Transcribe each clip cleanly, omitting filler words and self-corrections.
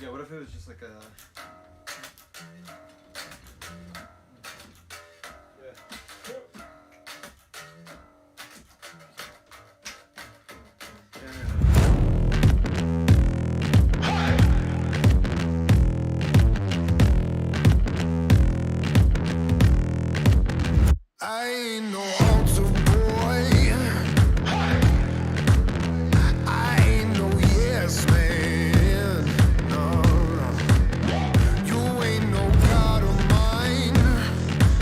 Yeah, what if it was just like a... I ain't no altar boy. I ain't no yes man. No, no. You ain't no God of mine.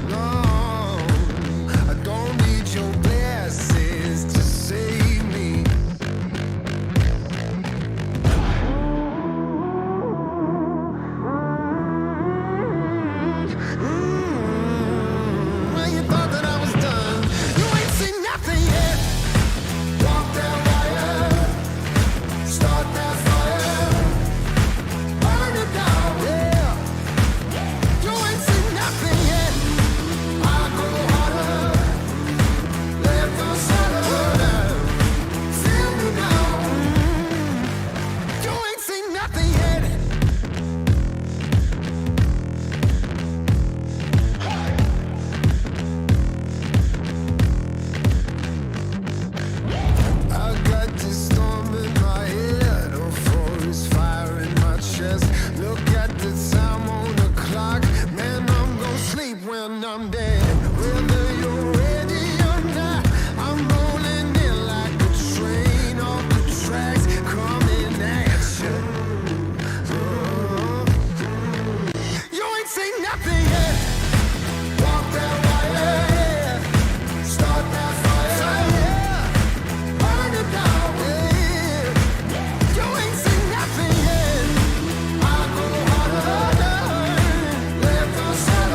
No, I don't need your blessings to save me. When you thought that I was done, you ain't seen nothing yet. Walk that wire, start that fire, burn it down. Yeah, you ain't seen nothing yet. I go harder, let the sun burn. Feel me now. You ain't seen nothing yet. I got this storm in my head, a forest fire in my chest. Look at the time on the clock, man, I'm gonna sleep when I'm dead. Whether you're ready or not, I'm rolling in like a train off the tracks, coming at you. You ain't seen nothing yet. Walk that wire, start that fire, burn it down. You ain't seen nothing yet. I go harder, let the sun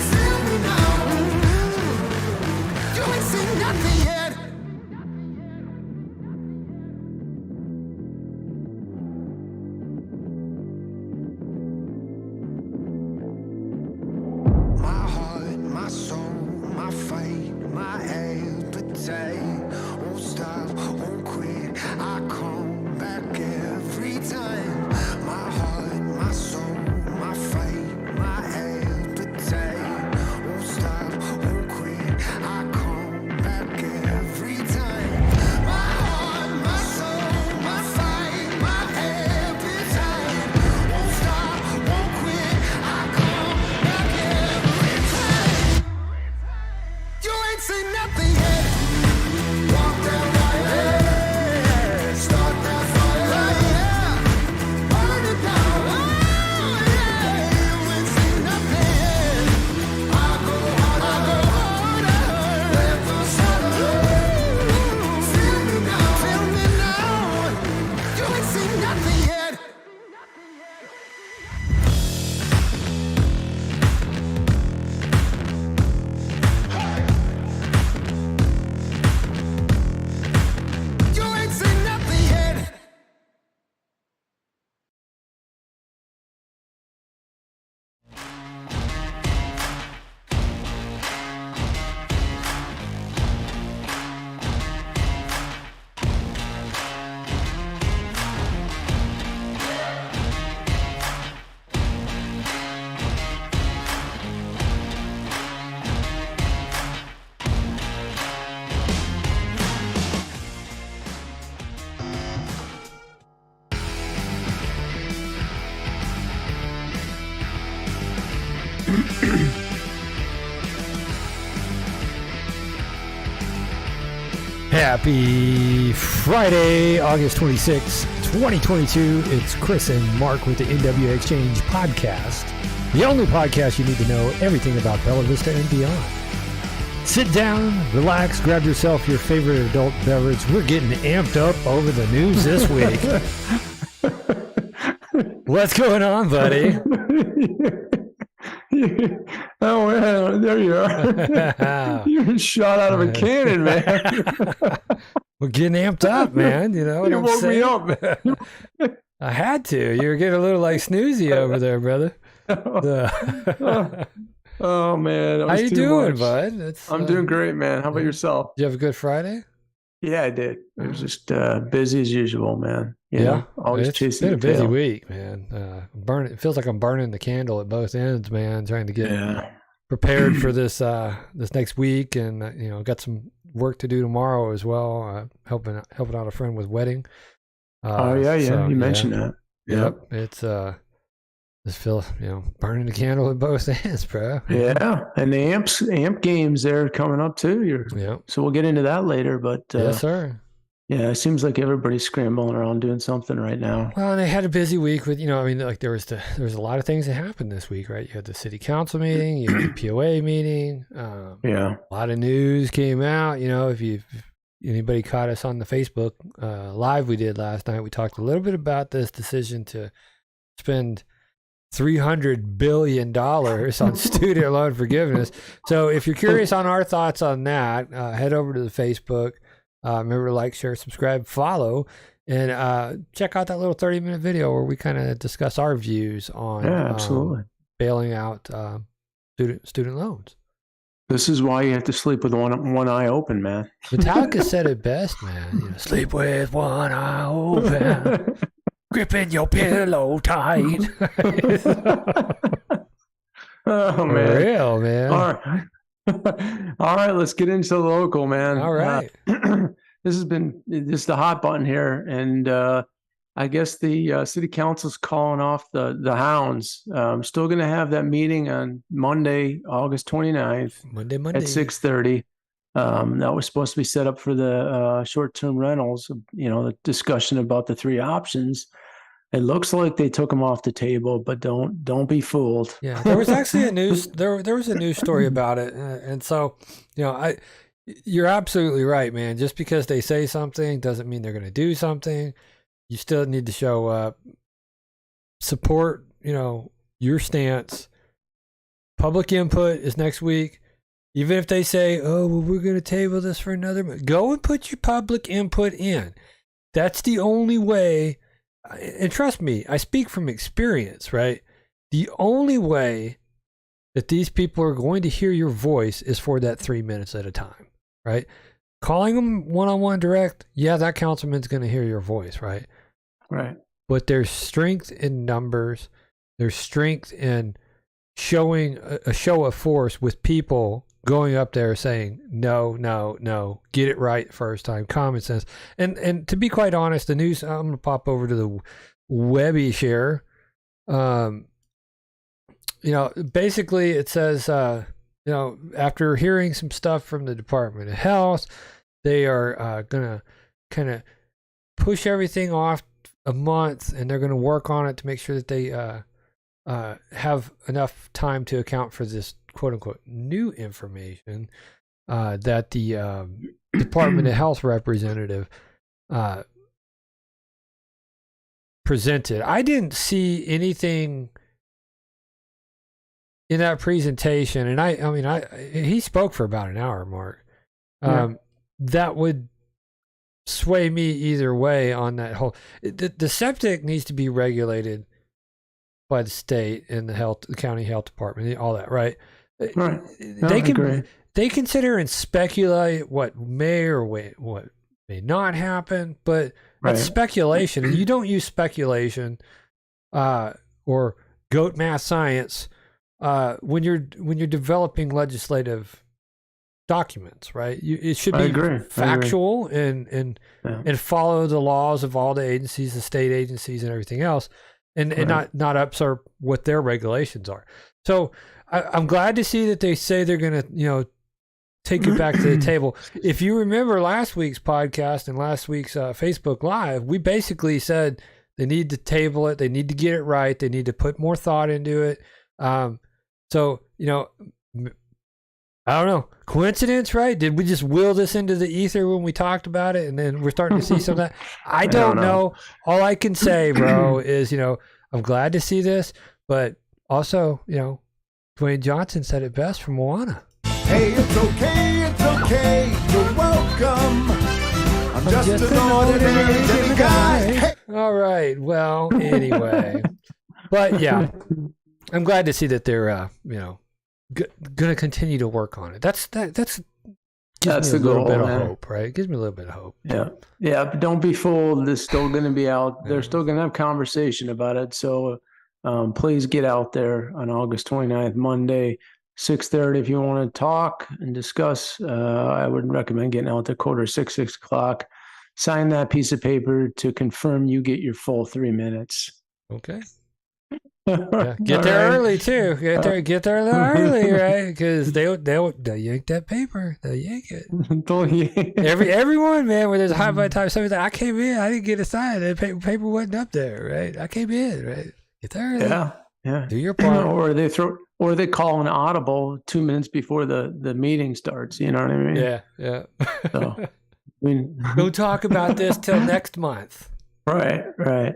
feel me now. You ain't seen nothing yet. My heart, my soul, my fight, my appetite won't stop, won't quit. I come back every time. My heart, my soul, my fight, my appetite won't stop, won't quit. I come back every time. My heart, my soul, my fight, my appetite won't stop, won't quit. I come back every time. You ain't seen nothing yet. Walk that wire, start that fire, burn it down. You ain't seen nothing yet. I go harder, let the sun feel me now. You ain't seen nothing yet. You ain't seen nothing yet. Happy Friday, August 26, 2022. It's Chris and Mark with the NWA Exchange podcast. The only podcast you need to know everything about Bella Vista and beyond. Sit down, relax, grab yourself your favorite adult beverage. We're getting amped up over the news this week. What's going on, buddy? Oh man, there you are. You're shot out of a cannon, man. We're getting amped up, man. You know what You I'm woke saying? me up, man. I had to. You were getting a little like snoozy over there, brother. Oh man, that How was you too doing, much. bud? It's, I'm doing great, man. How about yourself? Did you have a good Friday? Yeah, I did. It was just busy as usual, man. Always it's chasing been a the busy tail. week, man. It feels like I'm burning the candle at both ends, man. Trying to get prepared for this this next week, and got some work to do tomorrow as well. Helping out a friend with wedding. You mentioned that. Yep, it's just feel burning the candle at both ends, bro. Yeah, and the amp games they're coming up too. So we'll get into that later. But yes, sir. Yeah, it seems like everybody's scrambling around doing something right now. Well, and they had a busy week with, there was a lot of things that happened this week, right? You had the city council meeting, you had the POA meeting. A lot of news came out. If anybody caught us on the Facebook live we did last night, we talked a little bit about this decision to spend $300 billion on student loan forgiveness. So if you're curious on our thoughts on that, head over to the Facebook. Remember to like, share, subscribe, follow, and check out that little 30-minute video where we kind of discuss our views on absolutely bailing out student loans. This is why you have to sleep with one eye open, man. Metallica said it best, man. Sleep with one eye open, gripping your pillow tight. Oh, man. For real, man. All right. All right, let's get into the local, man. All right. This has been just the hot button here. And I guess the city council's calling off the hounds. I'm still going to have that meeting on Monday, August 29th. Monday. At 6:30. That was supposed to be set up for the short-term rentals, the discussion about the three options. It looks like they took them off the table, but don't be fooled. Yeah, there was actually there was a news story about it, and so you're absolutely right, man. Just because they say something doesn't mean they're going to do something. You still need to show up, support, your stance. Public input is next week. Even if they say, "Oh, well, we're going to table this for another month," go and put your public input in. That's the only way. And trust me, I speak from experience, right? The only way that these people are going to hear your voice is for that 3 minutes at a time, right? Calling them one-on-one direct, that councilman's going to hear your voice, right? Right. But there's strength in numbers. There's strength in showing a show of force with people going up there saying, no, get it right first time, common sense. And to be quite honest, the news, I'm going to pop over to the Webby share. Basically it says, after hearing some stuff from the Department of Health, they are going to kind of push everything off a month, and they're going to work on it to make sure that they have enough time to account for this quote-unquote new information that the Department of Health representative presented. I didn't see anything in that presentation, and he spoke for about an hour, Mark. That would sway me either way on that whole. The septic needs to be regulated by the state and the county health department, all that, right? Right. No, they consider and speculate what may or what may not happen, but that's speculation, and you don't use speculation or goat math science when you're developing legislative documents, right? It should be factual and follow the laws of all the agencies, the state agencies, and everything else, and not upset what their regulations are. So I'm glad to see that they say they're going to take it back to the table. If you remember last week's podcast and last week's Facebook Live, we basically said they need to table it, they need to get it right, they need to put more thought into it. So I don't know. Coincidence, right? Did we just will this into the ether when we talked about it, and then we're starting to see some of that? I don't know. All I can say, bro, is I'm glad to see this, but also Dwayne Johnson said it best from Moana. Hey, it's okay, you're welcome. I'm just an ordinary Jimmy guy. Hey. All right. Well, anyway, but yeah, I'm glad to see that they're going to continue to work on it. That's gives That's me a the little goal, bit of man. hope, right? It gives me a little bit of hope. Yeah. Yeah. But don't be fooled. They're still going to be out. They're Yeah. still going to have conversation about it. So please get out there on August 29th, Monday, 6:30. If you want to talk and discuss, I would recommend getting out there 5:45, 6 o'clock. Sign that piece of paper to confirm you get your full 3 minutes. Okay. Yeah, get All there right. early too. Get there a little early, right? Because they'll yank that paper. They'll yank it. Everyone, man. When there's a high by time, somebody's like, I came in, I didn't get a sign. The paper wasn't up there, right? I came in, right? Get there early. Yeah, yeah. Do your part. Or they call an audible 2 minutes before the meeting starts. You know what I mean? Yeah, yeah. So, I mean, Don't talk about this till next month. right.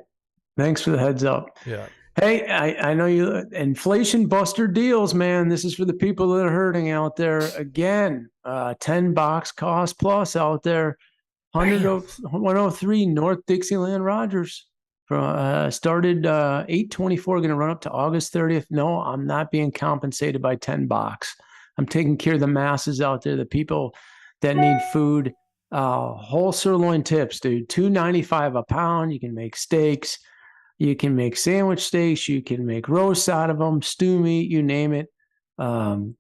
Thanks for the heads up. Yeah. Hey, I know you inflation buster deals, man. This is for the people that are hurting out there. Again, $10 cost plus out there. 103 North Dixieland Rogers. Started 8/24, going to run up to August 30th. No, I'm not being compensated by $10. I'm taking care of the masses out there, the people that need food. Whole sirloin tips, dude. $2.95 a pound. You can make steaks. You can make sandwich steaks. You can make roasts out of them, stew meat, you name it.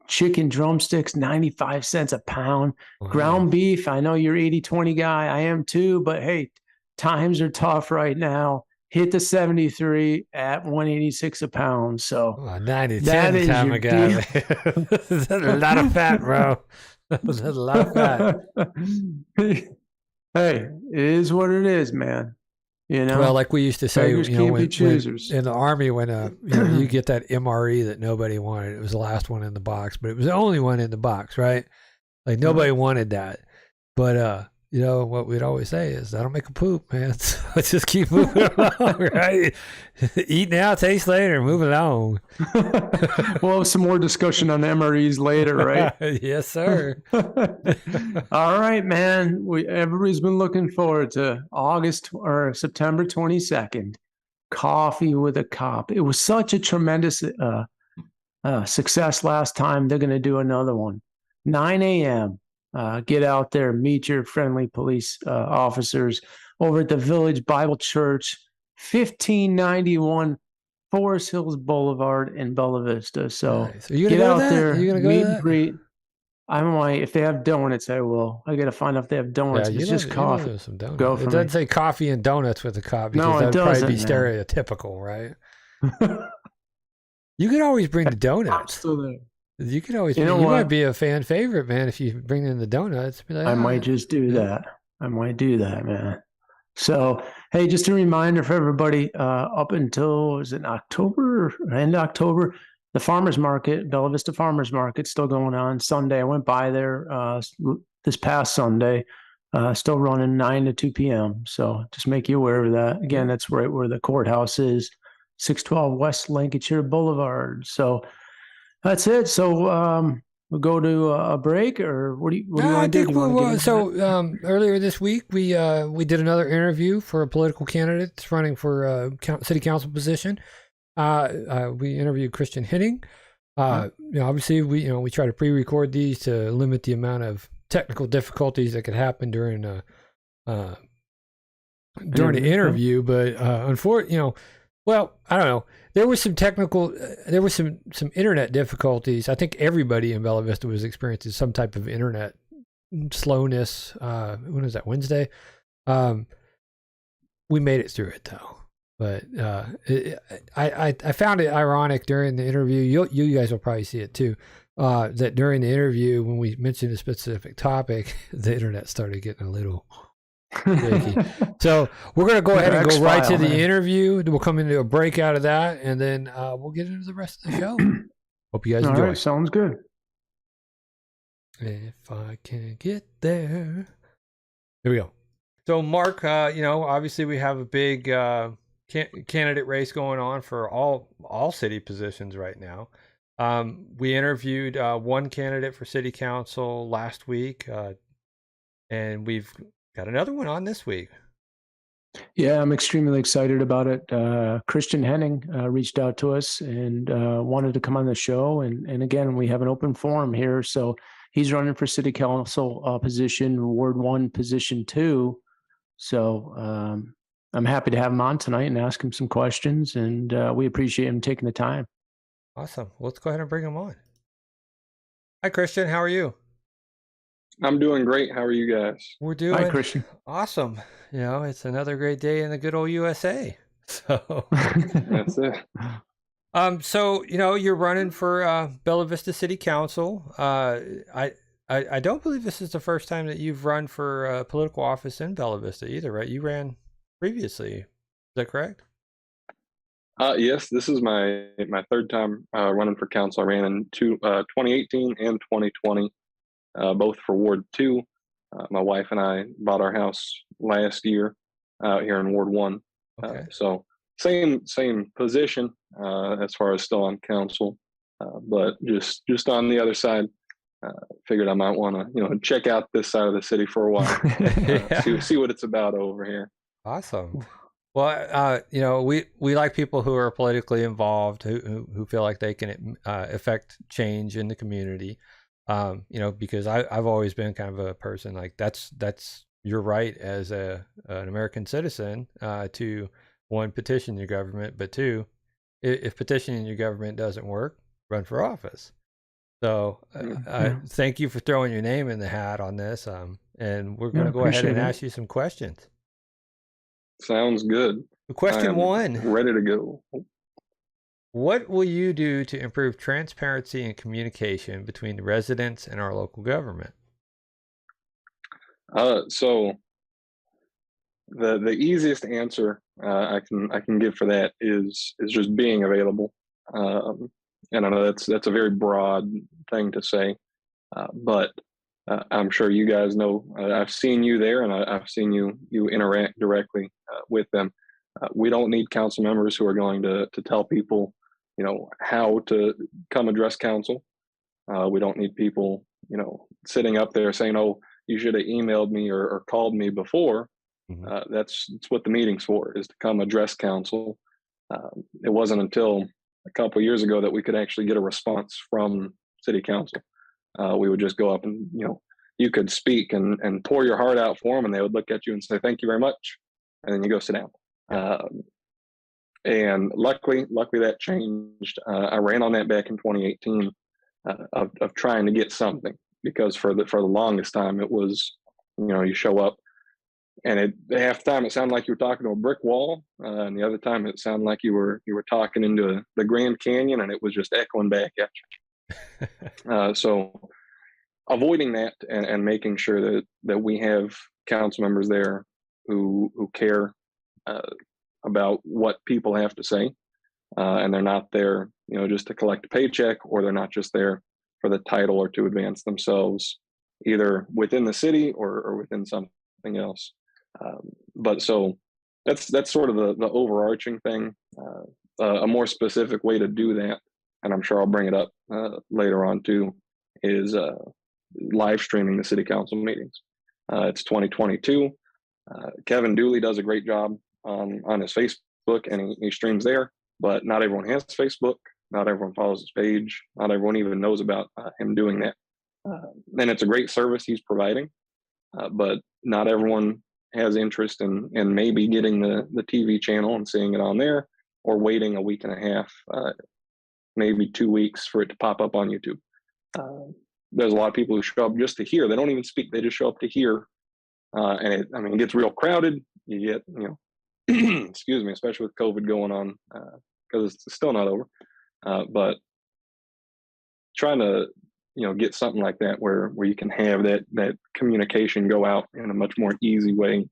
Chicken drumsticks, 95 cents a pound. Wow. Ground beef, I know you're 80-20 guy. I am too, but hey, times are tough right now. Hit the 73 at 186 a pound. So 90-10 time ago. That's a lot of fat, bro. That's a lot of fat. Hey, it is what it is, man. You know, well, like we used to say, beggars can't be choosers. In the Army, when you get that MRE that nobody wanted, it was the last one in the box, but it was the only one in the box, right? Like nobody wanted that. But what we'd always say is that'll make a poop, man. So let's just keep moving along, right? Eat now, taste later, move along. We'll have some more discussion on MREs later, right? Yes, sir. All right, man. Everybody's been looking forward to August or September 22nd. Coffee with a Cop. It was such a tremendous success last time. They're going to do another one. 9 a.m. Get out there, meet your friendly police officers over at the Village Bible Church, 1591 Forest Hills Boulevard in Bella Vista. So nice. Are you get gonna out there, you gonna go meet to and that? greet. I might, if they have donuts, I will. I got to find out if they have donuts. Yeah, it's just coffee. Some donuts. Go It for doesn't me. say coffee and donuts with a cop because No, it that'd probably be doesn't, man. stereotypical, right? You could always bring the I'm donuts. still there. You could always. You know you what? might be a fan favorite, man, if you bring in the donuts. Be like, I might just do that. I might do that, man. So, hey, just a reminder for everybody, up until, is it October, end of October, the farmer's market, Bella Vista Farmer's Market, still going on Sunday. I went by there this past Sunday, still running 9 to 2 p.m. So just make you aware of that. Again, that's right where the courthouse is, 612 West Lancashire Boulevard. So that's it. So we'll go to a break, or what do you want to do? I think earlier this week we did another interview for a political candidate that's running for a city council position. We interviewed Christian Henning. Obviously we try to pre-record these to limit the amount of technical difficulties that could happen during the interview. But unfortunately, well, I don't know. There was some some internet difficulties. I think everybody in Bella Vista was experiencing some type of internet slowness. When was that? Wednesday. We made it through it though. But I found it ironic during the interview. You guys will probably see it too. That during the interview, when we mentioned a specific topic, the internet started getting a little shaky. So we're going to go ahead and go right to the interview. We'll come into a break out of that, and then we'll get into the rest of the show. Hope you guys enjoy. All right, sounds good. If I can get there. Here we go. So Mark, obviously we have a big candidate race going on for all city positions right now. We interviewed one candidate for city council last week, and we've got another one on this week. Yeah, I'm extremely excited about it. Christian Henning reached out to us and wanted to come on the show. And again, we have an open forum here. So he's running for city council position, Ward 1, position 2. So I'm happy to have him on tonight and ask him some questions. And we appreciate him taking the time. Awesome. Let's go ahead and bring him on. Hi, Christian. How are you? I'm doing great. How are you guys? We're doing Hi, Christian. Awesome. You know, it's another great day in the good old USA. So That's it. So you know, you're running for Bella Vista City Council. I don't believe this is the first time that you've run for political office in Bella Vista either, right? You ran previously. Is that correct? Yes, this is my third time running for council. I ran in 2018 and 2020, both for Ward 2. My wife and I bought our house last year out here in Ward 1. Okay. So same position as far as still on council, but just on the other side. Figured I might want to check out this side of the city for a while, see what it's about over here. Awesome. Well, you know, we like people who are politically involved, who feel like they can affect change in the community. You know, because I've always been kind of a person like that's your right as an American citizen to, one, petition your government, but two, if petitioning your government doesn't work, run for office. So thank you for throwing your name in the hat on this. And we're going to go ahead and ask you some questions. Sounds good. Question one. Ready to go. What will you do to improve transparency and communication between the residents and our local government? So the easiest answer I can give for that is just being available. And I know that's a very broad thing to say, but I'm sure you guys know. I've seen you there, and I've seen you interact directly with them. We don't need council members who are going to tell people, how to come address council. We don't need people, sitting up there saying, "Oh, you should have emailed me or called me before." Mm-hmm. That's what the meeting's for, is to come address council. It wasn't until a couple of years ago that we could actually get a response from city council. We would just go up and, you could speak and pour your heart out for them, and they would look at you and say, "Thank you very much." And then you go sit down. And luckily that changed. I ran on that back in 2018 of trying to get something, because for the longest time it was, you show up and half the time it sounded like you were talking to a brick wall, and the other time it sounded like you were talking into the Grand Canyon, and it was just echoing back at you. So avoiding that and making sure that we have council members there who care about what people have to say, and they're not there, just to collect a paycheck, or they're not just there for the title or to advance themselves, either within the city or within something else. But so that's sort of the overarching thing. A more specific way to do that, and I'm sure I'll bring it up later on too, is live streaming the city council meetings. It's 2022. Kevin Dooley does a great job on his Facebook, and he streams there, but not everyone has Facebook. Not everyone follows his page. Not everyone even knows about him doing that. And it's a great service he's providing, but not everyone has interest in maybe getting the TV channel and seeing it on there, or waiting a week and a half, maybe 2 weeks for it to pop up on YouTube. There's a lot of people who show up just to hear. They don't even speak. They just show up to hear. And it gets real crowded. You get, excuse me, especially with COVID going on, because it's still not over. But trying to, get something like that where you can have that communication go out in a much more easy way.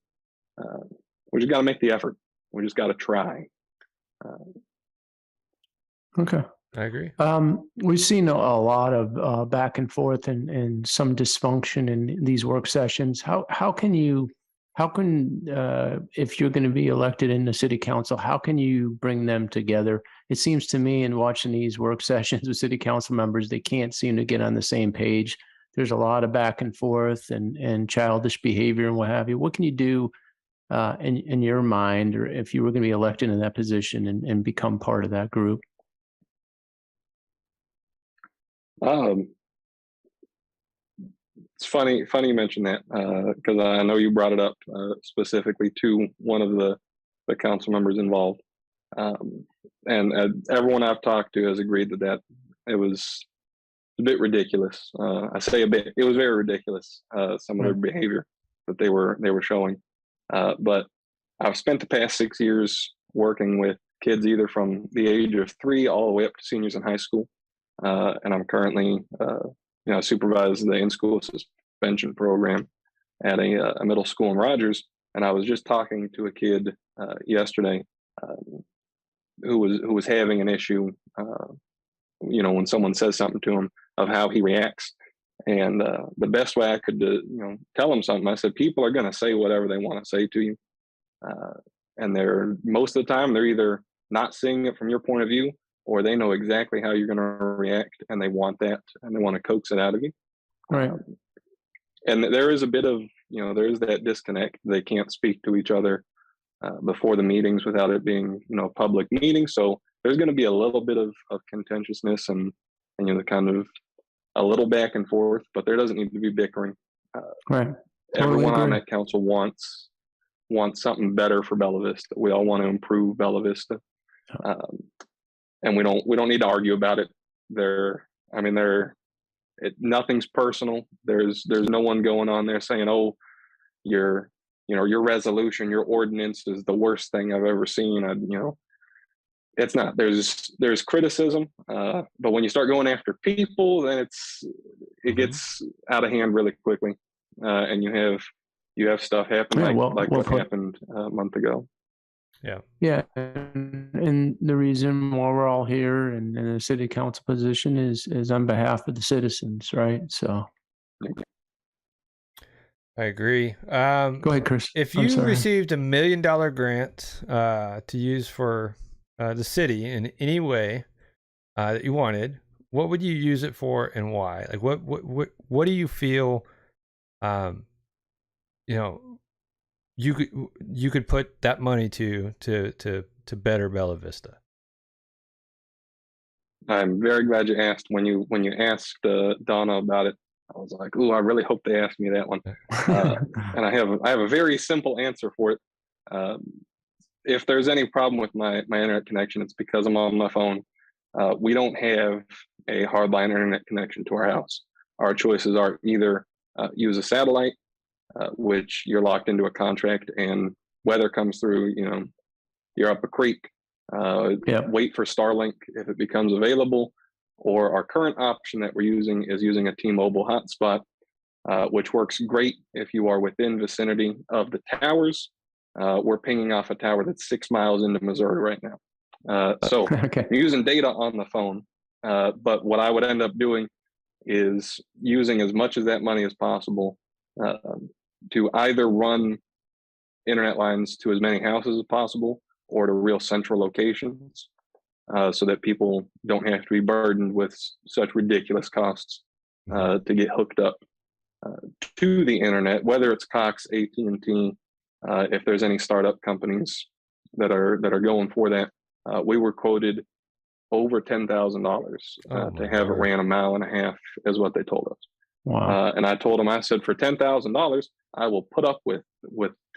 We just got to make the effort. We just got to try. Okay. I agree. We've seen a lot of back and forth and some dysfunction in these work sessions. How can if you're going to be elected in the city council, how can you bring them together? It seems to me, in watching these work sessions with city council members, they can't seem to get on the same page. There's a lot of back and forth and childish behavior and what have you. What can you do in your mind, or if you were going to be elected in that position and become part of that group? Um, it's funny you mentioned that, because I know you brought it up specifically to one of the council members involved, and everyone I've talked to has agreed that it was a bit ridiculous. I say a bit; it was very ridiculous. Some of their behavior that they were showing, but I've spent the past 6 years working with kids either from the age of 3 all the way up to seniors in high school, and I'm currently supervise the in-school suspension program at a middle school in Rogers. And I was just talking to a kid yesterday who was having an issue, when someone says something to him, of how he reacts. And the best way I could tell him something, I said, people are going to say whatever they want to say to you, and they're most of the time they're either not seeing it from your point of view, or they know exactly how you're going to react, and they want that, and they want to coax it out of you. Right. And there is a bit of, there is that disconnect. They can't speak to each other before the meetings without it being, a public meeting. So there's going to be a little bit of contentiousness and kind of a little back and forth, but there doesn't need to be bickering. Right. Everyone on that council wants something better for Bella Vista. We all want to improve Bella Vista. And we don't need to argue about it. Nothing's personal. There's no one going on there saying, oh, your resolution, your ordinance is the worst thing I've ever seen. It's not. There's criticism, but when you start going after people, then it gets out of hand really quickly, and you have stuff happen like what happened a month ago. Yeah. And the reason why we're all here and in a city council position is on behalf of the citizens, right? So I agree. Go ahead, Chris. If you received $1 million grant to use for the city in any way that you wanted, what would you use it for and why? Like what do you feel you could put that money to better Bella Vista? I'm very glad you asked. When you asked Donna about it, I was like, "Ooh, I really hope they ask me that one." And I have a very simple answer for it. If there's any problem with my internet connection, it's because I'm on my phone. We don't have a hardline internet connection to our house. Our choices are either use a satellite, which you're locked into a contract, and weather comes through, you're up a creek. Wait for Starlink if it becomes available, or our current option that we're using is using a T-Mobile hotspot, which works great if you are within vicinity of the towers. We're pinging off a tower that's 6 miles into Missouri right now. So Okay. you're using data on the phone, but what I would end up doing is using as much of that money as possible to either run internet lines to as many houses as possible, or to real central locations, so that people don't have to be burdened with such ridiculous costs to get hooked up to the internet, whether it's Cox, AT&T, if there's any startup companies that are going for that. We were quoted over $10,000 to have it ran 1.5 miles is what they told us. Wow. And I told them, I said, for $10,000, I will put up with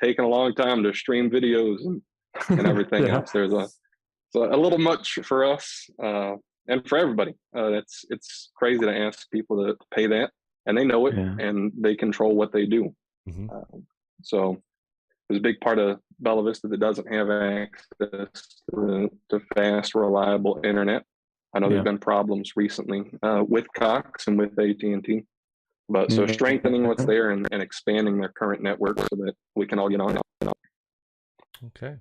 taking a long time to stream videos and everything else. It's a little much for us and for everybody. It's crazy to ask people to pay that, and they know it, and they control what they do. So there's a big part of Bella Vista that doesn't have access to fast, reliable internet. I know there's been problems recently with Cox and with AT&T. But so strengthening what's there and expanding their current network so that we can all get on. Okay.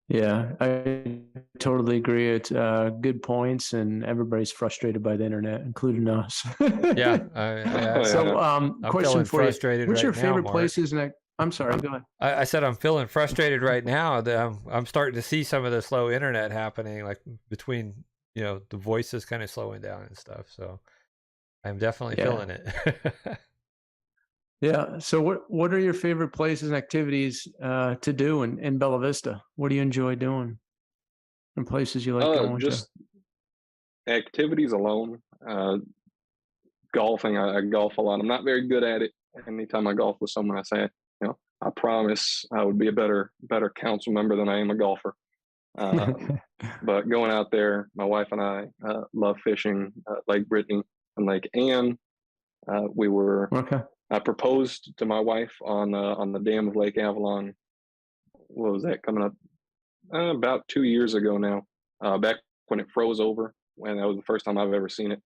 Yeah, I totally agree. It's good points, and everybody's frustrated by the internet, including us. I'm question for you: what's your favorite Mark. places? I'm sorry. Go ahead. I said I'm feeling frustrated right now. That I'm starting to see some of the slow internet happening, like between the voices kind of slowing down and stuff. So I'm definitely feeling it. Yeah. So what are your favorite places and activities to do in Bella Vista? What do you enjoy doing? And places you like going to? Just activities alone. Golfing. I golf a lot. I'm not very good at it. Anytime I golf with someone, I say, I promise I would be a better council member than I am a golfer. But going out there, my wife and I love fishing, Lake Brittany and Lake Ann. We were. Okay. I proposed to my wife on the dam of Lake Avalon. What was that coming up? About 2 years ago now. Back when it froze over, when that was the first time I've ever seen it.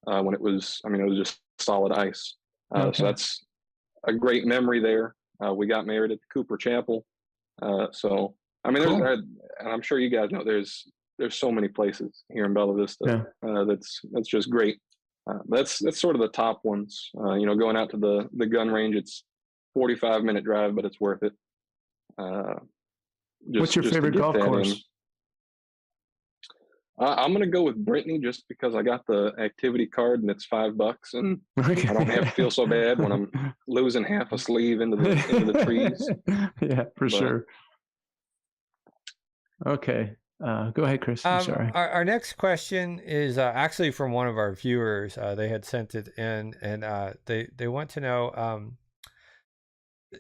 When it was just solid ice. Okay. So that's a great memory there. We got married at the Cooper Chapel. So Cool. and I'm sure you guys know there's so many places here in Bella Vista. Yeah. That's just great. That's sort of the top ones. Going out to the gun range, it's 45-minute drive, but it's worth it. What's your favorite golf course? I'm gonna go with Brittany just because I got the activity card and it's $5, and Okay. I don't have to feel so bad when I'm losing half a sleeve into the trees. Yeah, for sure. Okay. Go ahead, Chris. I'm sorry. Our next question is actually from one of our viewers. They had sent it in, and they want to know.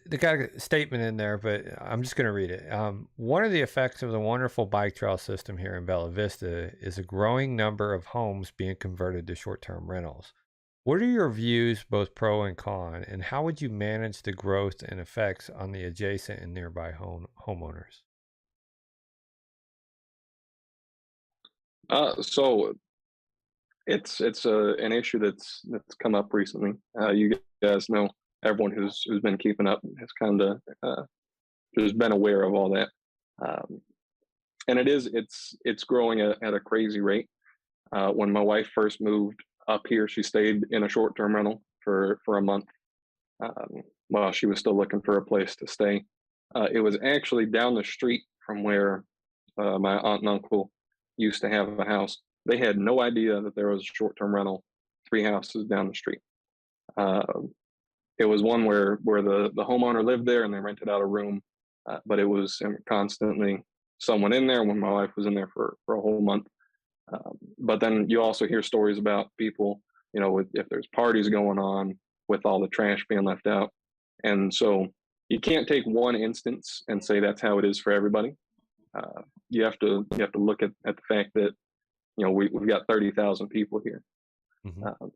They got a statement in there, but I'm just going to read it. One of the effects of the wonderful bike trail system here in Bella Vista is a growing number of homes being converted to short-term rentals. What are your views, both pro and con, and how would you manage the growth and effects on the adjacent and nearby homeowners? So it's an issue that's come up recently. You guys know, everyone who's been keeping up has kind of just been aware of all that, and it's growing at a crazy rate. When my wife first moved up here, she stayed in a short-term rental for a month while she was still looking for a place to stay. It was actually down the street from where my aunt and uncle used to have a house. They had no idea that there was a short-term rental 3 houses down the street. It was one where the homeowner lived there and they rented out a room, but it was constantly someone in there when my wife was in there for a whole month. But then you also hear stories about people, if there's parties going on with all the trash being left out. And so you can't take one instance and say that's how it is for everybody. You have to look at the fact that, we've got 30,000 people here. Mm-hmm.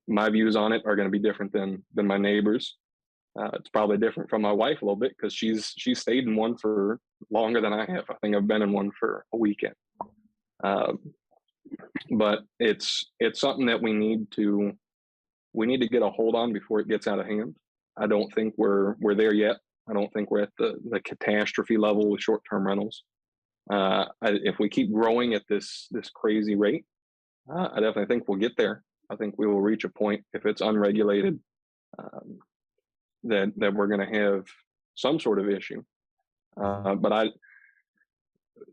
My views on it are going to be different than my neighbors. It's probably different from my wife a little bit because she's stayed in one for longer than I have. I think I've been in one for a weekend. But it's something that we need to get a hold on before it gets out of hand. I don't think we're there yet. I don't think we're at the catastrophe level with short-term rentals. If we keep growing at this crazy rate, I definitely think we'll get there. I think we will reach a point, if it's unregulated, that we're going to have some sort of issue. But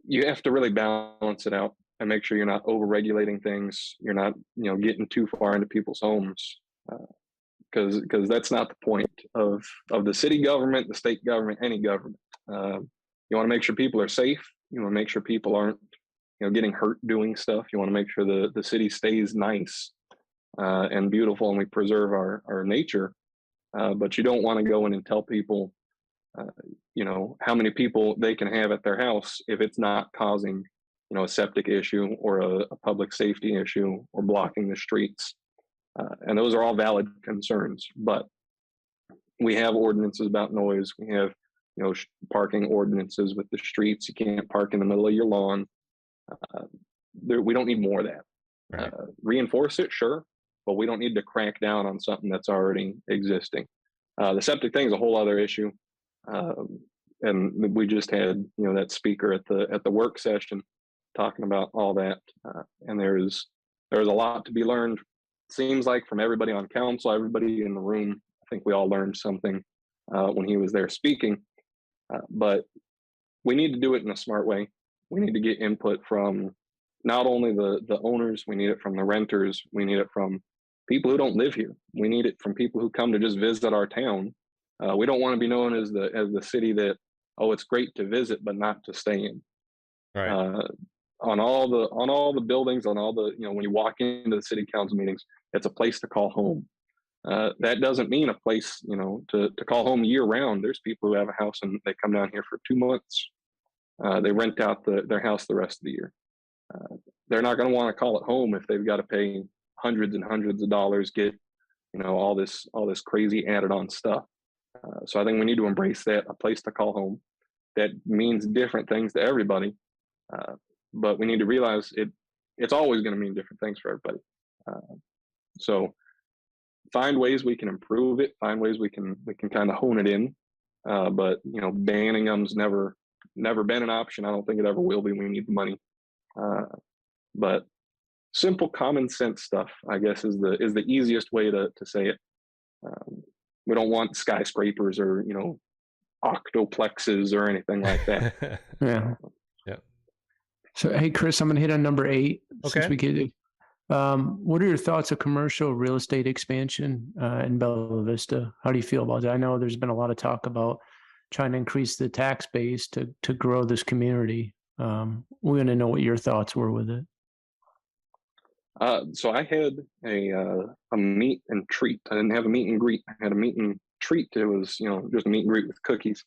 you have to really balance it out and make sure you're not over-regulating things. You're not, getting too far into people's homes, because that's not the point of the city government, the state government, any government. You want to make sure people are safe. You want to make sure people aren't, getting hurt doing stuff. You want to make sure the city stays nice and beautiful, and we preserve our nature. But you don't want to go in and tell people, how many people they can have at their house if it's not causing, a septic issue or a public safety issue or blocking the streets. And those are all valid concerns. But we have ordinances about noise. We have, parking ordinances with the streets. You can't park in the middle of your lawn. We don't need more of that. Right. Reinforce it, sure, but we don't need to crack down on something that's already existing. The septic thing is a whole other issue, and we just had that speaker at the work session talking about all that, and there's a lot to be learned. Seems like from everybody on council, everybody in the room. I think we all learned something when he was there speaking, but we need to do it in a smart way. We need to get input from not only the owners, we need it from the renters, we need it from people who don't live here. We need it from people who come to just visit our town. We don't want to be known as the city that, oh, it's great to visit but not to stay in. Right. On all the buildings, on all the, when you walk into the city council meetings, it's a place to call home. That doesn't mean a place, to call home year round. There's people who have a house and they come down here for 2 months. They rent out their house the rest of the year. They're not going to want to call it home if they've got to pay hundreds and hundreds of dollars, get all this crazy added on stuff. So I think we need to embrace that, a place to call home. That means different things to everybody, but we need to realize it's always going to mean different things for everybody. So find ways we can improve it, find ways we can kind of hone it in. But banning them's never been an option. I don't think it ever will be. We need the money. But simple common sense stuff, I guess, is the easiest way to say it. We don't want skyscrapers or octoplexes or anything like that. Yeah. Yeah. So, hey, Chris, I'm going to hit on number 8. Okay. Since we get, what are your thoughts of commercial real estate expansion in Bella Vista? How do you feel about that? I know there's been a lot of talk about trying to increase the tax base to grow this community. We're going to know what your thoughts were with it. So I had a meet and treat. I didn't have a meet and greet. I had a meet and treat. It was, just a meet and greet with cookies.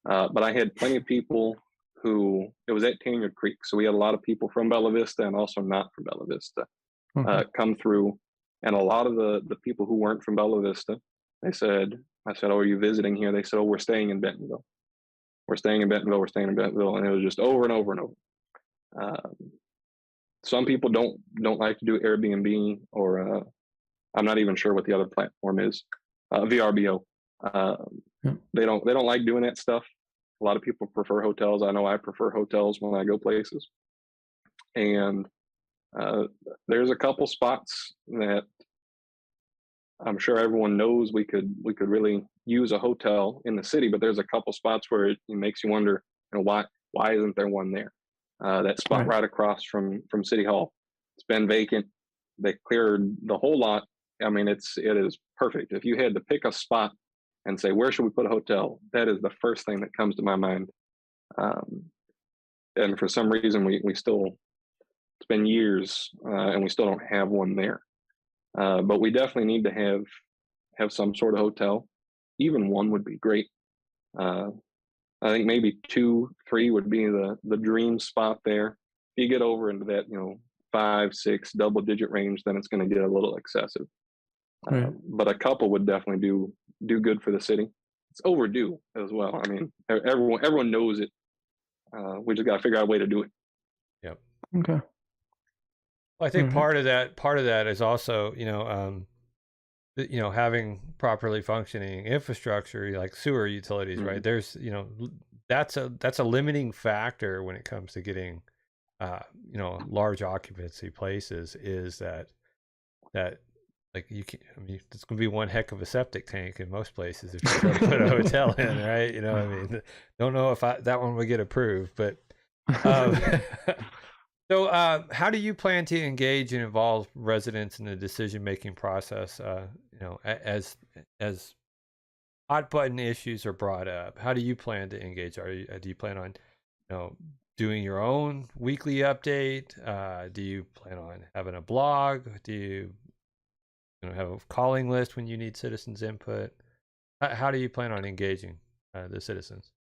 But I had plenty of people it was at Tanyard Creek. So we had a lot of people from Bella Vista and also not from Bella Vista come through. And a lot of the people who weren't from Bella Vista, I said, oh, are you visiting here? They said, oh, we're staying in Bentonville. We're staying in Bentonville. We're staying in Bentonville. And it was just over and over and over. Some people don't like to do Airbnb, or I'm not even sure what the other platform is, VRBO. They don't like doing that stuff. A lot of people prefer hotels. I know I prefer hotels when I go places. And there's a couple spots that I'm sure everyone knows we could really use a hotel in the city, but there's a couple spots where it makes you wonder, why isn't there one there? That spot right across from City Hall, it's been vacant. They cleared the whole lot. I mean, it is perfect. If you had to pick a spot and say, where should we put a hotel? That is the first thing that comes to my mind. And for some reason, we still, it's been years and we still don't have one there. But we definitely need to have some sort of hotel. Even one would be great. I think maybe 2, 3 would be the dream spot there. If you get over into that, 5, 6 double-digit range, then it's going to get a little excessive. But a couple would definitely do good for the city. It's overdue as well. I mean, everyone knows it. We just got to figure out a way to do it. Yep. Okay. Well, I think part of that is also, having properly functioning infrastructure like sewer utilities, right? There's, that's a limiting factor when it comes to getting, large occupancy places, is that like you can, it's going to be one heck of a septic tank in most places if you try to put a hotel in, right? Don't know if that one would get approved, but, so how do you plan to engage and involve residents in the decision-making process, as hot button issues are brought up? How do you plan to engage? Do you plan on, doing your own weekly update? Do you plan on having a blog? Do you, have a calling list when you need citizens' input? How do you plan on engaging the citizens?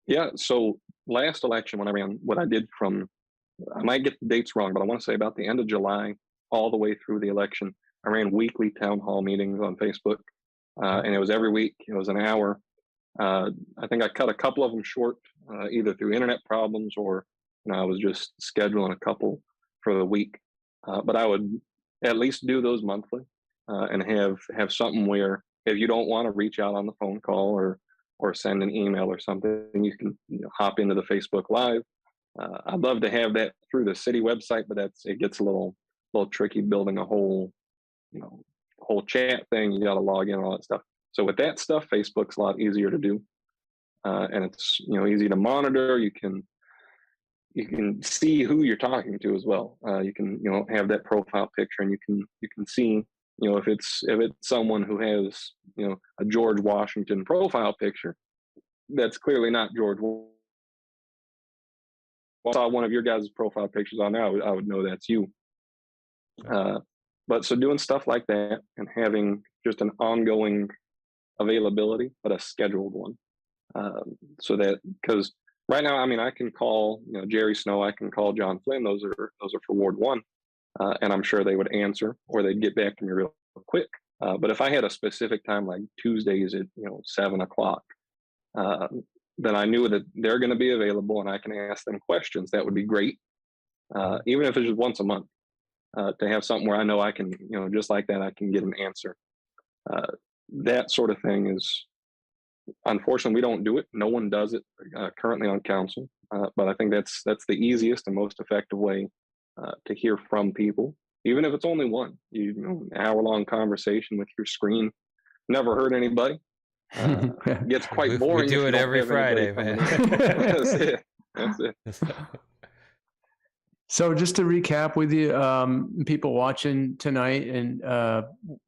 Yeah, so last election when I ran, what I did I might get the dates wrong, but I want to say about the end of July all the way through the election, I ran weekly town hall meetings on Facebook, and it was every week. It was an hour. I think I cut a couple of them short, either through internet problems or I was just scheduling a couple for the week. But I would at least do those monthly and have something where if you don't want to reach out on the phone call or send an email or something, you can hop into the Facebook Live. I'd love to have that through the city website, but it gets a little tricky building a whole chat thing. You got to log in and all that stuff. So with that stuff, Facebook's a lot easier to do, and it's easy to monitor. You can you can see who you're talking to as well. You can, you know, have that profile picture, and you can see, you know, if it's someone who has, you know, a George Washington profile picture, that's clearly not George. If I saw one of your guys' profile pictures on there, I would know that's you. But so doing stuff like that and having just an ongoing availability, but a scheduled one, so that, because right now, I mean, I can call, you know, Jerry Snow, I can call John Flynn. Those are for Ward 1, and I'm sure they would answer, or they'd get back to me real quick. But if I had a specific time, like Tuesdays at, you know, 7:00, then I knew that they're going to be available, and I can ask them questions. That would be great, even if it's just once a month, to have something where I know I can, you know, just like that, I can get an answer. That sort of thing is, unfortunately, we don't do it. No one does it currently on council, but I think that's the easiest and most effective way to hear from people, even if it's only one. You know, an hour-long conversation with your screen. Never hurt anybody. Gets quite boring. We do it every Friday, man. That's it. That's it. So just to recap with you, people watching tonight, and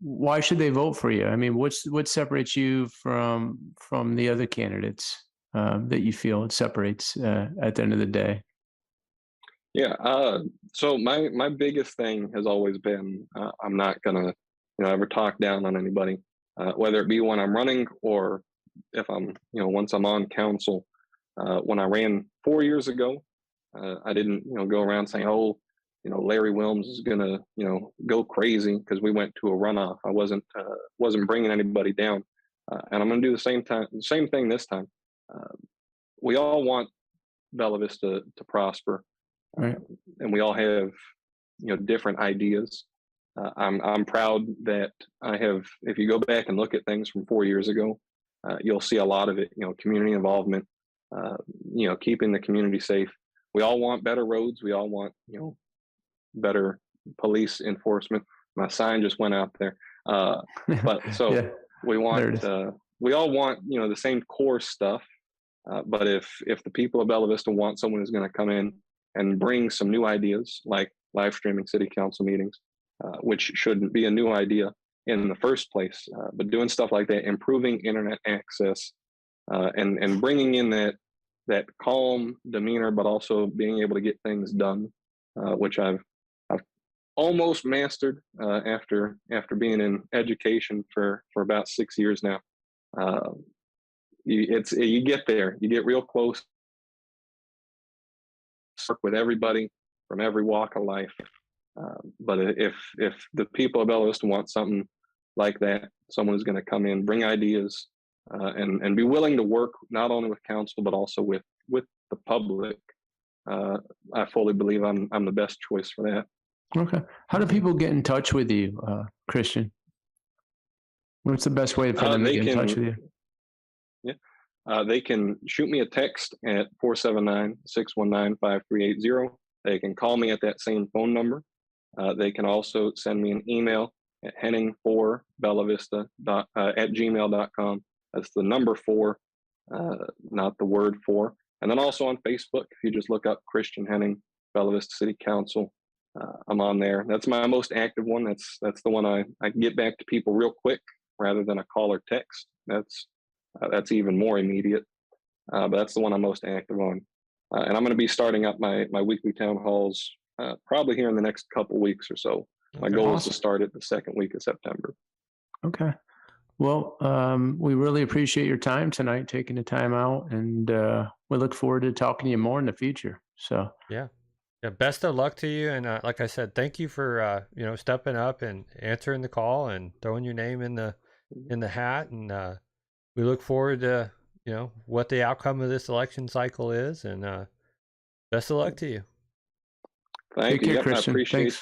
why should they vote for you? I mean, what separates you from the other candidates that you feel it separates at the end of the day? Yeah. So my biggest thing has always been, I'm not gonna, you know, ever talk down on anybody, whether it be when I'm running or if I'm, you know, once I'm on council. When I ran 4 years ago, I didn't, you know, go around saying, oh, you know, Larry Wilms is gonna, you know, go crazy because we went to a runoff. I wasn't bringing anybody down, and I'm gonna do the same thing this time. We all want Bella Vista to prosper, right, and we all have, you know, different ideas. I'm proud that I have. If you go back and look at things from 4 years ago, you'll see a lot of it. You know, community involvement. You know, keeping the community safe. We all want better roads. We all want, you know, better police enforcement. My sign just went out there. But so yeah, we want, we all want, you know, the same core stuff. But if the people of Bella Vista want someone who's going to come in and bring some new ideas, like live streaming city council meetings, which shouldn't be a new idea in the first place, but doing stuff like that, improving internet access, and bringing in that calm demeanor, but also being able to get things done, which I've almost mastered after being in education for about 6 years now. You get there, you get real close, work with everybody from every walk of life. But if the people of Bella Vista want something like that, someone who's going to come in, bring ideas, and be willing to work not only with council but also with the public, I fully believe I'm the best choice for that. Okay. How do people get in touch with you, Christian? What's the best way for them to get in touch with you? Yeah, they can shoot me a text at 479-619-5380. They can call me at that same phone number. They can also send me an email at henning4bellavista at gmail.com. That's the number 4, not the word 4. And then also on Facebook, if you just look up Christian Henning, Bella Vista City Council, I'm on there. That's my most active one. That's the one I can get back to people real quick rather than a call or text. That's even more immediate, but that's the one I'm most active on. And I'm going to be starting up my weekly town halls probably here in the next couple weeks or so. My goal is to start it the second week of September. Okay. Well, we really appreciate your time tonight, taking the time out, and we look forward to talking to you more in the future. So yeah, best of luck to you, and like I said, thank you for you know, stepping up and answering the call and throwing your name in the hat, and we look forward to, you know, what the outcome of this election cycle is, and best of luck to you. Thank you. Care, Christian. I appreciate.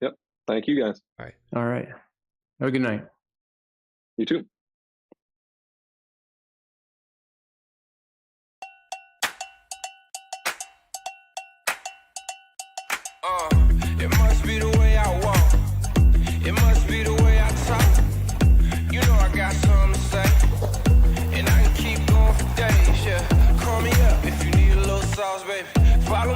Yep. Thank you, guys. All right. Have a good night. You too. It must be the way I walk. It must be the way I talk. You know I got something to say, and I can keep going for days. Yeah, call me up if you need a little sauce, baby. Follow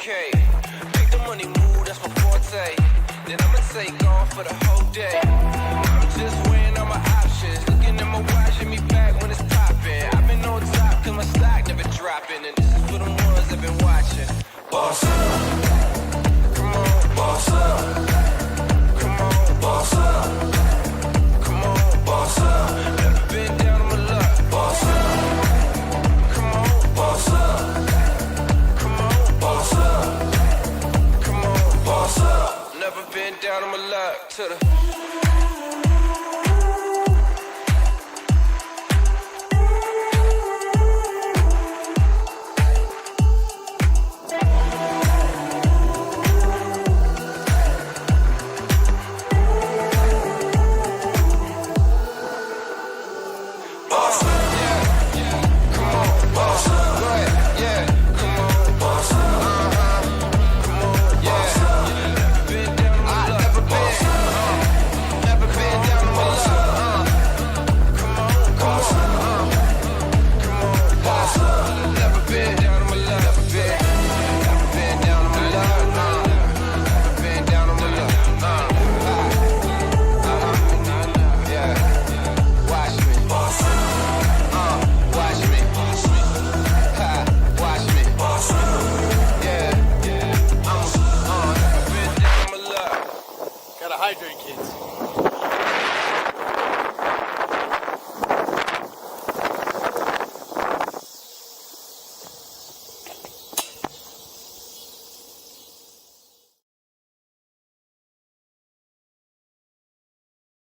Okay, pick the money move, that's my forte. Then I'ma take off for the whole day. I'm just weighing all my options. Looking at my watch, hit me back when it's popping. I've been on top, cause my stock never dropping. And this is for the ones that been watching. Boss up. Come on, boss up. Come on, boss up. Come on, boss up. Never been down on my luck. Boss up. Come on, boss up. Come on, boss up. Come on, boss up. Never been down on my luck to the.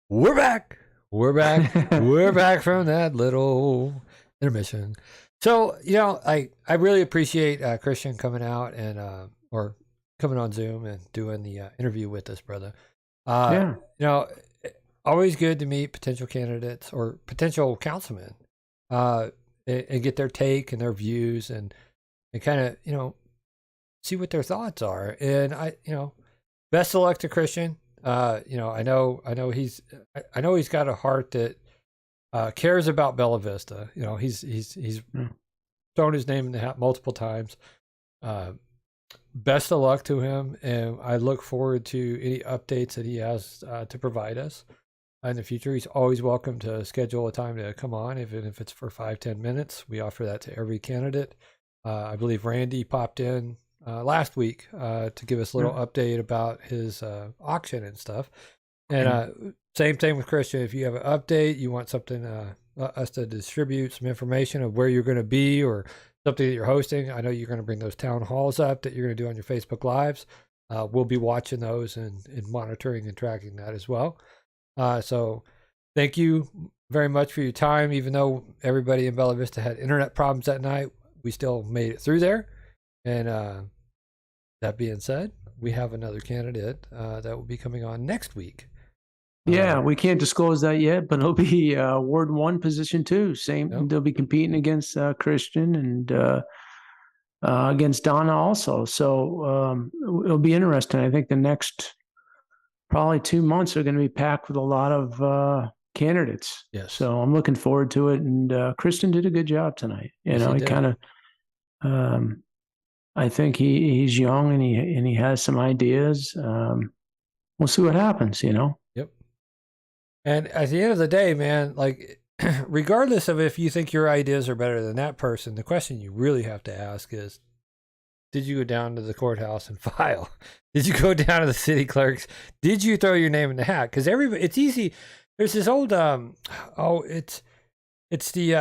We're back. We're back. We're back from that little intermission. So, I really appreciate Christian coming out and or coming on Zoom and doing the interview with us, brother. Yeah. Always good to meet potential candidates or potential councilmen and get their take and their views and kind of, see what their thoughts are. And best of luck to Christian. I know he's got a heart that cares about Bella Vista. He's thrown his name in the hat multiple times. Best of luck to him, and I look forward to any updates that he has to provide us in the future. He's always welcome to schedule a time to come on, even if it's for 5-10 minutes. We offer that to every candidate. I believe Randy popped in last week to give us a little update about his auction and stuff. And same thing with Christian. If you have an update, you want something us to distribute some information of where you're going to be or something that you're hosting. I know you're going to bring those town halls up that you're going to do on your Facebook Lives. We'll be watching those and monitoring and tracking that as well. So thank you very much for your time. Even though everybody in Bella Vista had internet problems that night, we still made it through there. And that being said, we have another candidate that will be coming on next week. Yeah, we can't disclose that yet, but it'll be Ward 1 position 2. Same. Yep. They'll be competing against Christian and against Donna also. So it'll be interesting. I think the next probably 2 months are going to be packed with a lot of candidates. Yes. So I'm looking forward to it. And Kristen did a good job tonight. Yes, he kind of. I think he's young and he has some ideas. We'll see what happens. Yep. And at the end of the day, man, like regardless of if you think your ideas are better than that person, the question you really have to ask is, did you go down to the courthouse and file? Did you go down to the city clerks? Did you throw your name in the hat? Because it's easy. There's this old it's the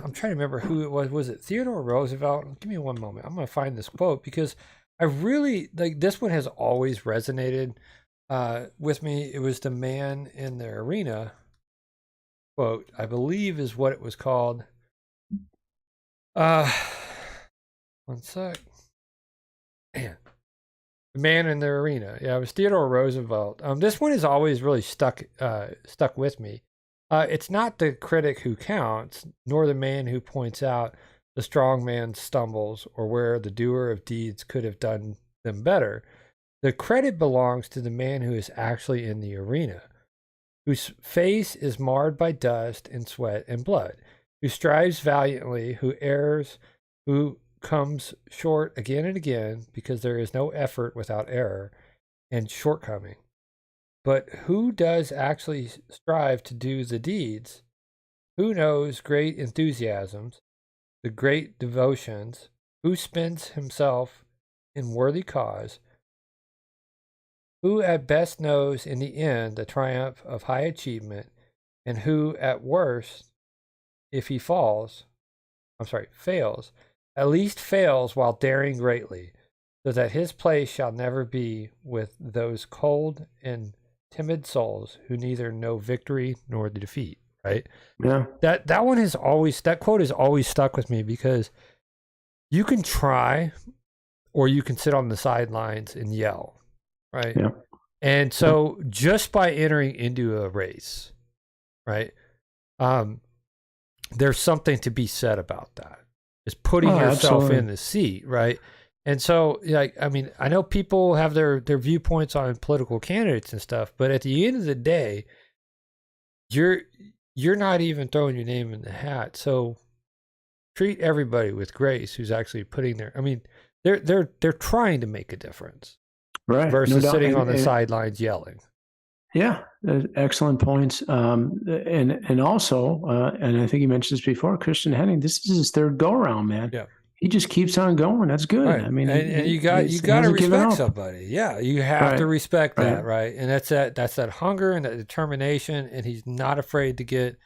I'm trying to remember who it was. Was it Theodore Roosevelt? Give me one moment. I'm going to find this quote because I really like this one has always resonated with me. It was the man in the arena quote, I believe is what it was called. One sec. Man. The man in the arena. Yeah, it was Theodore Roosevelt. This one has always really stuck with me. It's not the critic who counts, nor the man who points out the strong man's stumbles or where the doer of deeds could have done them better. The credit belongs to the man who is actually in the arena, whose face is marred by dust and sweat and blood, who strives valiantly, who errs, who comes short again and again because there is no effort without error and shortcoming. But who does actually strive to do the deeds? Who knows great enthusiasms, the great devotions? Who spends himself in worthy cause? Who at best knows in the end the triumph of high achievement, and who at worst, if he fails, at least fails while daring greatly, so that his place shall never be with those cold and timid souls who neither know victory nor the defeat, right? Yeah. That quote has always stuck with me, because you can try or you can sit on the sidelines and yell, right? Yeah. And so just by entering into a race, right, there's something to be said about that. It's putting yourself in the seat, right? And so, like, I mean, I know people have their viewpoints on political candidates and stuff, but at the end of the day, you're not even throwing your name in the hat. So treat everybody with grace who's actually putting their, I mean, they're trying to make a difference, right? Versus sitting on the sidelines yelling. Yeah, excellent points. And also, and I think you mentioned this before, Christian Henning, this is his third go around, man. Yeah. He just keeps on going. That's good. Right. I mean, and you got to respect somebody. Yeah, you have to respect that, right? And that's that hunger and that determination. And he's not afraid to get,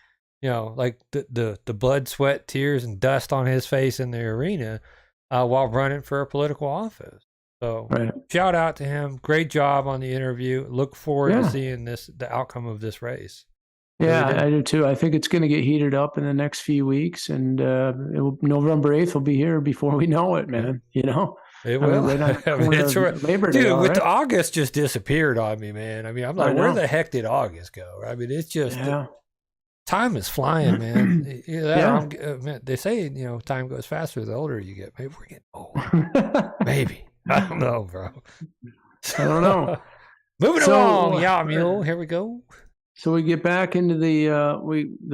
like the blood, sweat, tears, and dust on his face in the arena while running for a political office. So shout out to him. Great job on the interview. Look forward to seeing the outcome of this race. Yeah, I do too. I think it's going to get heated up in the next few weeks, and November 8th will be here before we know it, man. It will. Labor Day, dude, with August just disappeared on me, man. I mean, I'm like, where the heck did August go? I mean, it's just time is flying, man. Man. They say time goes faster the older you get. Maybe we're getting old. Maybe. I don't know, bro. I don't know. Moving along, mule. Here we go. So we get back into the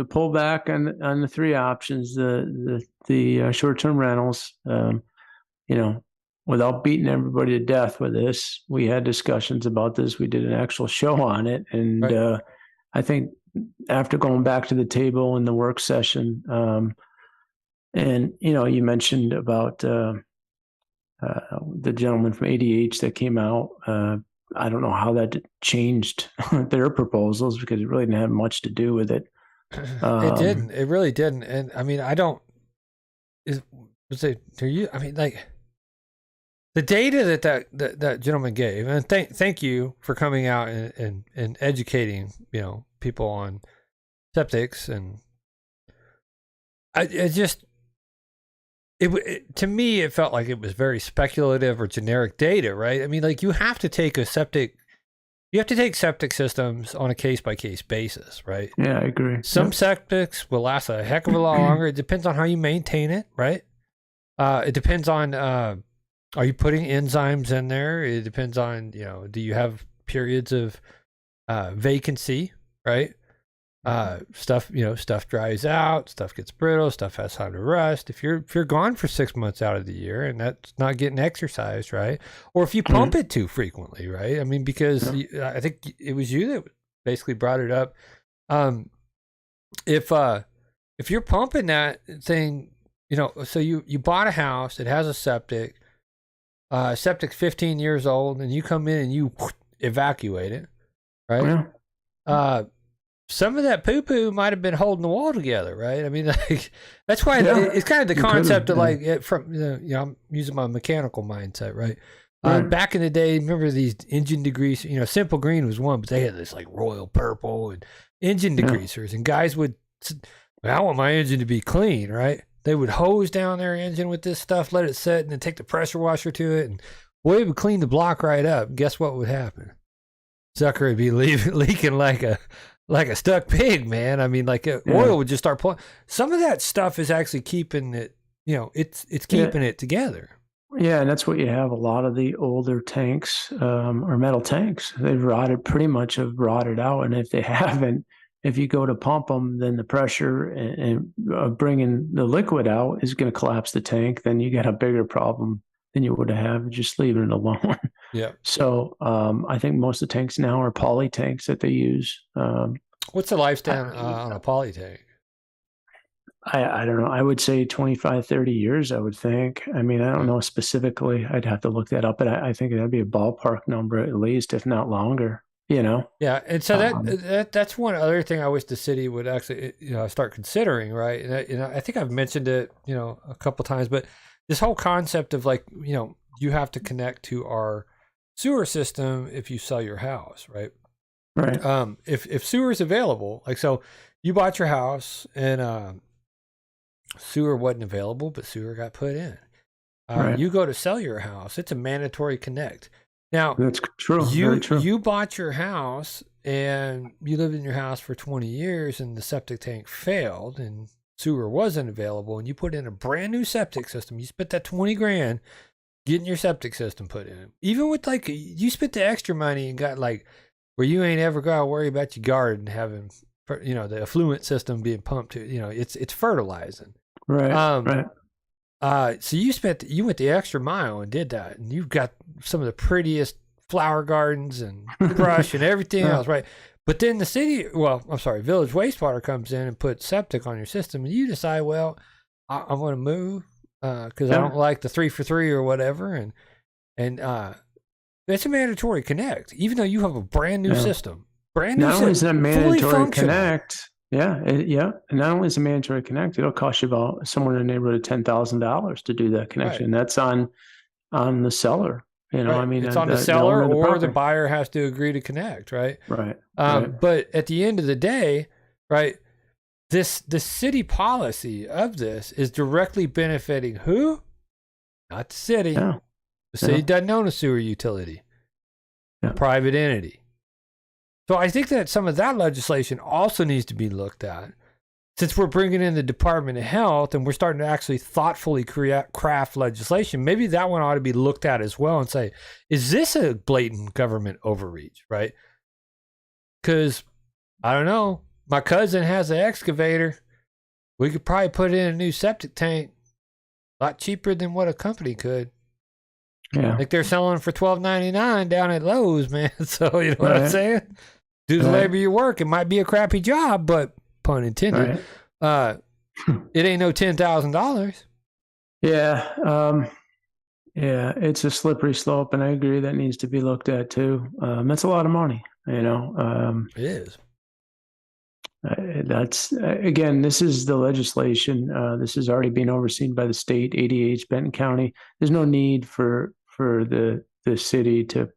pullback on the three options, the short-term rentals. Without beating everybody to death with this, we had discussions about this. We did an actual show on it, and I think after going back to the table in the work session, and you mentioned about the gentleman from ADH that came out. I don't know how that changed their proposals, because it really didn't have much to do with it. It didn't. It really didn't. And I mean, I don't. I mean, like the data that gentleman gave, and thank you for coming out and educating people on septics, and to me, it felt like it was very speculative or generic data, right? I mean, like you have to take septic systems on a case-by-case basis, right? Yeah, I agree. Some septics will last a heck of a lot longer. It depends on how you maintain it, right? It depends on, are you putting enzymes in there? It depends on, do you have periods of vacancy, right? Stuff dries out, stuff gets brittle, stuff has time to rust. If you're gone for 6 months out of the year and that's not getting exercised, right? Or if you pump it too frequently, right? I mean, because I think it was you that basically brought it up. If you're pumping that thing, so you bought a house, it has a septic, septic's 15 years old, and you come in and you evacuate it, right? Some of that poo-poo might have been holding the wall together, right? I mean, like that's why it's kind of the concept of like I'm using my mechanical mindset, right? Back in the day, remember these engine degreasers? Simple Green was one, but they had this like royal purple and engine degreasers, and guys would, I want my engine to be clean, right? They would hose down their engine with this stuff, let it set, and then take the pressure washer to it, and boy, it would clean the block right up. Guess what would happen? Sucker would be leaking like a stuck pig, man. I mean, like oil would just start pulling. Some of that stuff is actually keeping it, it's keeping it together. Yeah, and that's what you have. A lot of the older tanks or metal tanks, they've pretty much have rotted out. And if they haven't, if you go to pump them, then the pressure and bringing the liquid out is going to collapse the tank. Then you got a bigger problem than you would have just leaving it alone. Yeah. So I think most of the tanks now are poly tanks that they use. What's the lifespan on a poly tank? I don't know. I would say 25, 30 years, I would think. I mean, I don't know specifically. I'd have to look that up, but I think that'd be a ballpark number at least, if not longer, you know? Yeah. And so that's one other thing I wish the city would actually, start considering, right? And I think I've mentioned it, a couple times, but this whole concept of like, you have to connect to our sewer system if you sell your house, right? Right. If sewer is available, like, so you bought your house and sewer wasn't available, but sewer got put in. Right. You go to sell your house, it's a mandatory connect. Now, that's true. Very true. You bought your house and you lived in your house for 20 years and the septic tank failed and sewer wasn't available and you put in a brand new septic system. You spent that 20 grand getting your septic system put in. Even with like, you spent the extra money and got like, where you ain't ever got to worry about your garden having, the effluent system being pumped to, it's fertilizing. Right. So you went the extra mile and did that, and you've got some of the prettiest flower gardens and brush and everything else, right? But then the village wastewater comes in and puts septic on your system, and you decide, well, I want to move because I don't like the 3 for 3 or whatever, and it's a mandatory connect, even though you have a brand new system, brand new. Not only is it a mandatory connect. Yeah. And not only is it a mandatory connect, it'll cost you about somewhere in the neighborhood of $10,000 to do that connection. Right. That's on the seller. Right. I mean, it's on the seller, or the buyer has to agree to connect. Right. Right. But at the end of the day, right, the city policy of this is directly benefiting who? Not the city. Yeah. The city doesn't own a sewer utility. Yeah. A private entity. So I think that some of that legislation also needs to be looked at. Since we're bringing in the Department of Health and we're starting to actually thoughtfully craft legislation, maybe that one ought to be looked at as well and say, is this a blatant government overreach, right? Because, I don't know, my cousin has an excavator. We could probably put in a new septic tank a lot cheaper than what a company could. Yeah. Like they're selling for $12.99 down at Lowe's, man. So, you know what I'm saying? Do the labor you work. It might be a crappy job, but pun intended, it ain't no $10,000. Yeah. It's a slippery slope, and I agree that needs to be looked at too. That's a lot of money, It is. That's again, this is the legislation. This is already being overseen by the state, ADH, Benton County. There's no need for the city to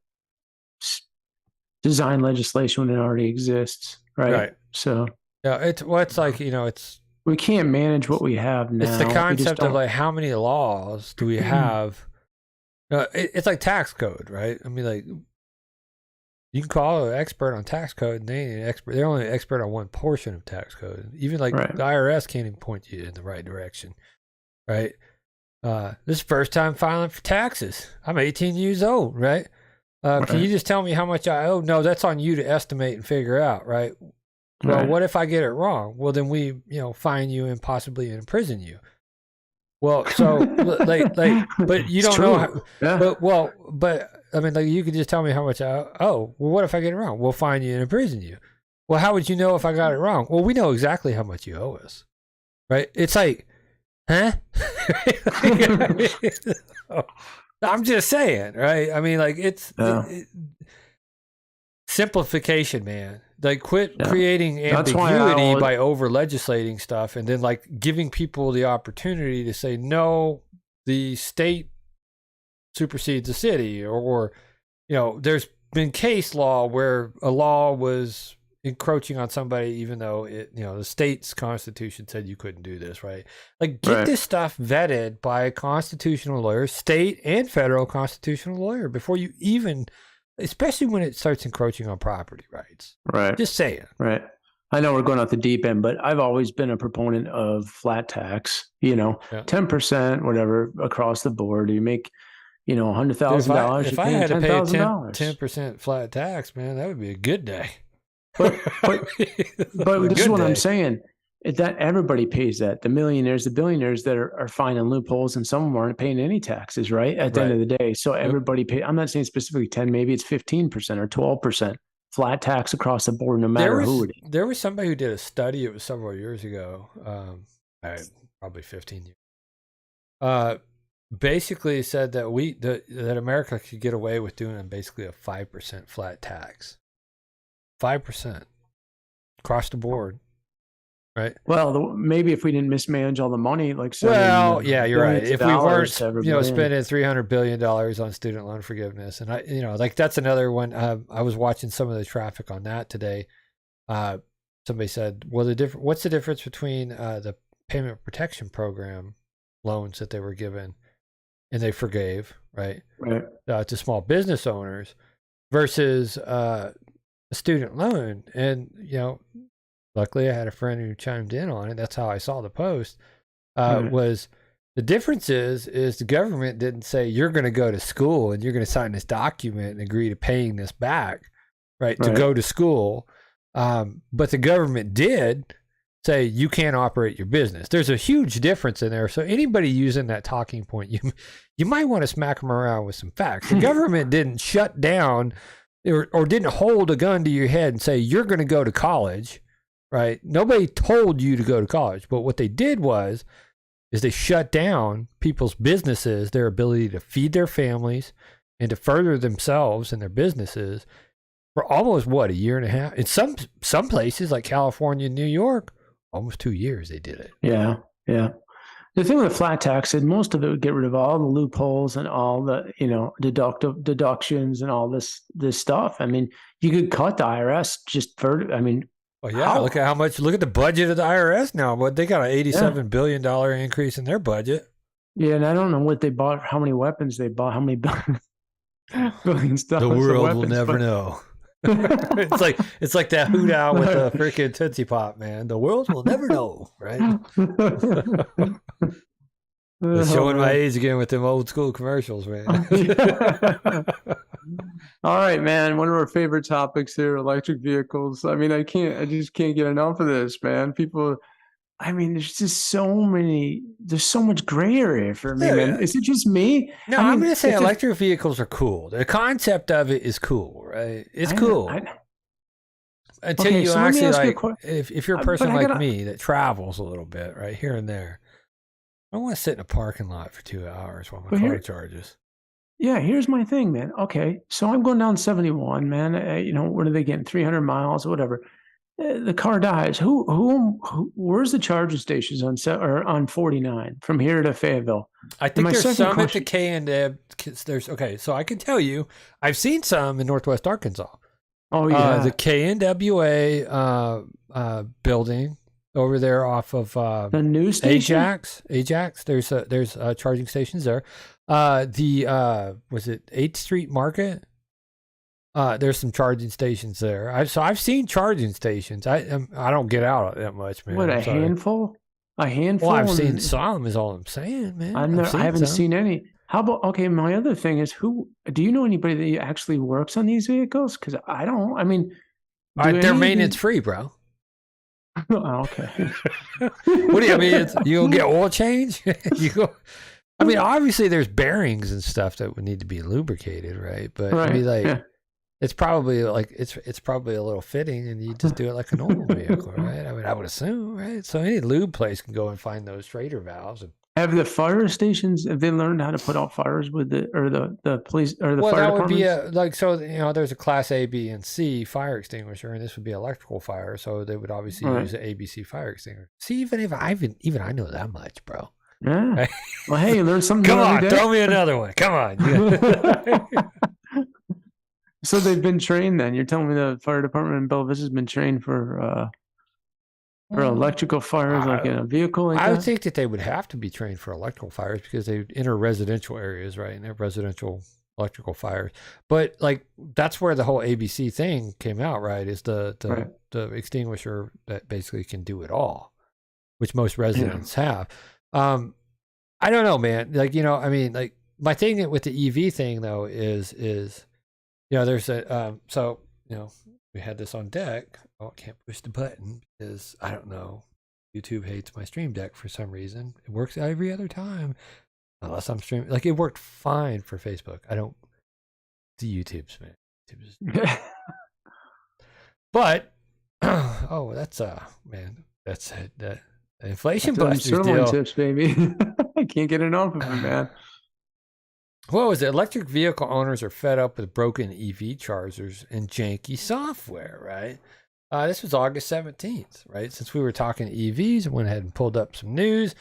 design legislation when it already exists, right? So yeah, it's like, it's, we can't manage what we have now. It's the concept of like, how many laws do we have? It's like tax code, right? I mean, like, you can call an expert on tax code, and they ain't an expert. They're only an expert on one portion of tax code. Even like the IRS can't even point you in the right direction, right? This is first time filing for taxes. I'm 18 years old, right? Can you just tell me how much I owe? No, that's on you to estimate and figure out, right? Well, what if I get it wrong? Well, then we, fine you and possibly imprison you. Well, so but you don't know how, but I mean, like, you could just tell me how much I owe. Well, what if I get it wrong? We'll fine you and imprison you. Well, how would you know if I got it wrong? Well, we know exactly how much you owe us, right? It's like, huh? I'm just saying, right? I mean, like, it's simplification, man. Like, quit creating ambiguity by over legislating stuff, and then like giving people the opportunity to say, no, the state supersedes the city, or there's been case law where a law was encroaching on somebody, even though the state's constitution said you couldn't do this, right? Like, get this stuff vetted by a constitutional lawyer, state and federal constitutional lawyer, before you even, especially when it starts encroaching on property rights. Right. Just saying. Right. I know we're going off the deep end, but I've always been a proponent of flat tax, 10%, whatever, across the board. You make, $100,000. If I had to pay 10% flat tax, man, that would be a good day. But A this is good what I'm day. saying. That everybody pays that. The millionaires, the billionaires that are finding loopholes, and some of them aren't paying any taxes, right? At the end Right. of the day. So everybody pay. I'm not saying specifically 10, maybe it's 15% or 12% flat tax across the board, no matter who it is. There was somebody who did a study. It was several years ago, probably 15 years. Basically said that that America could get away with doing basically a 5% flat tax, 5% across the board, right? Well, maybe if we didn't mismanage all the money, like Well, yeah, you're right. If we weren't, spending $300 billion on student loan forgiveness, and like that's another one. I was watching some of the traffic on that today. Somebody said, "Well, what's the difference between the payment protection program loans that they were given and they forgave, right, to small business owners versus a student loan?" And luckily I had a friend who chimed in on it. That's how I saw the post. Was the difference is the government didn't say you're going to go to school and you're going to sign this document and agree to paying this back, right. To go to school. But the government did say you can't operate your business. There's a huge difference in there. So anybody using that talking point, you might want to smack them around with some facts. The government didn't shut down or didn't hold a gun to your head and say you're going to go to college, right? Nobody told you to go to college. But what they did is they shut down people's businesses, their ability to feed their families and to further themselves and their businesses for almost a year and a half. In some places like California and New York, almost 2 years they did it. Yeah. The thing with the flat tax is most of it would get rid of all the loopholes and all the deductions and all this stuff. I mean, you could cut the IRS just for. I mean, well, yeah. Look at the budget of the IRS now. But they got an $87 billion increase in their budget. Yeah, and I don't know what they bought, how many weapons they bought, how many billions dollars. The world will never know. it's like that hoot owl with the freaking Tootsie Pop, man. The world will never know, right? Showing my age again with them old school commercials, man. All right, man. One of our favorite topics here, electric vehicles. I mean, I just can't get enough of this, man. People, I mean, there's so much gray area for me, man. Is it just me? No, I'm going to say electric vehicles are cool. The concept of it is cool, right? It's cool. Until you actually, if you're a person like me that travels a little bit, right, here and there, I don't want to sit in a parking lot for 2 hours while my car charges. Yeah, here's my thing, man. Okay, so I'm going down 71, man. What are they getting? 300 miles or whatever. The car dies. Where's the charging stations on 49 from here to Fayetteville? I think there's some at the K and so I can tell you, I've seen some in Northwest Arkansas. Oh yeah, the KNWA building over there off of the new station? Ajax. There's charging stations there. Was it 8th Street Market? There's some charging stations there. I've seen charging stations. I don't get out that much, man. What, a handful? A handful? Well, I've seen some is all I'm saying, man. I haven't seen any. How about, okay, my other thing is, do you know anybody that actually works on these vehicles? Because I don't. I mean, they're maintenance free, bro. Oh, okay. What do you mean? You gonna get oil change? I mean, obviously there's bearings and stuff that would need to be lubricated, right? But I mean, it's probably it's probably a little fitting, and you just do it like a normal vehicle, right? I mean, I would assume, right? So any lube place can go and find those Schrader valves. Have the fire stations, have they learned how to put out fires with the police or the fire departments? Well, that would be there's a class A, B, and C fire extinguisher, and this would be electrical fire, so they would obviously use an ABC fire extinguisher. See, even I know that much, bro. Yeah. Right? Well, hey, you learn something. Come on, throw me another one. Come on. So they've been trained then. You're telling me the fire department in Bella Vista has been trained for electrical fires, like in a vehicle like I would that? think that they would have to be trained for electrical fires because they enter residential areas, right? And they have residential electrical fires. But like that's where the whole ABC thing came out, right? Is the extinguisher that basically can do it all, which most residents have. I don't know, man. Like, I mean, like my thing with the EV thing though is there's a we had this on deck. Oh, I can't push the button because I don't know. YouTube hates my Stream Deck for some reason. It works every other time, unless I'm streaming. Like, it worked fine for Facebook. I don't. The YouTube's, man. YouTube's. But oh, that's man, that's the inflation busters deal. Tips, baby. I can't get enough of it, man. What was it? Electric vehicle owners are fed up with broken EV chargers and janky software, right? This was August 17th, right? Since we were talking EVs, I went ahead and pulled up some news.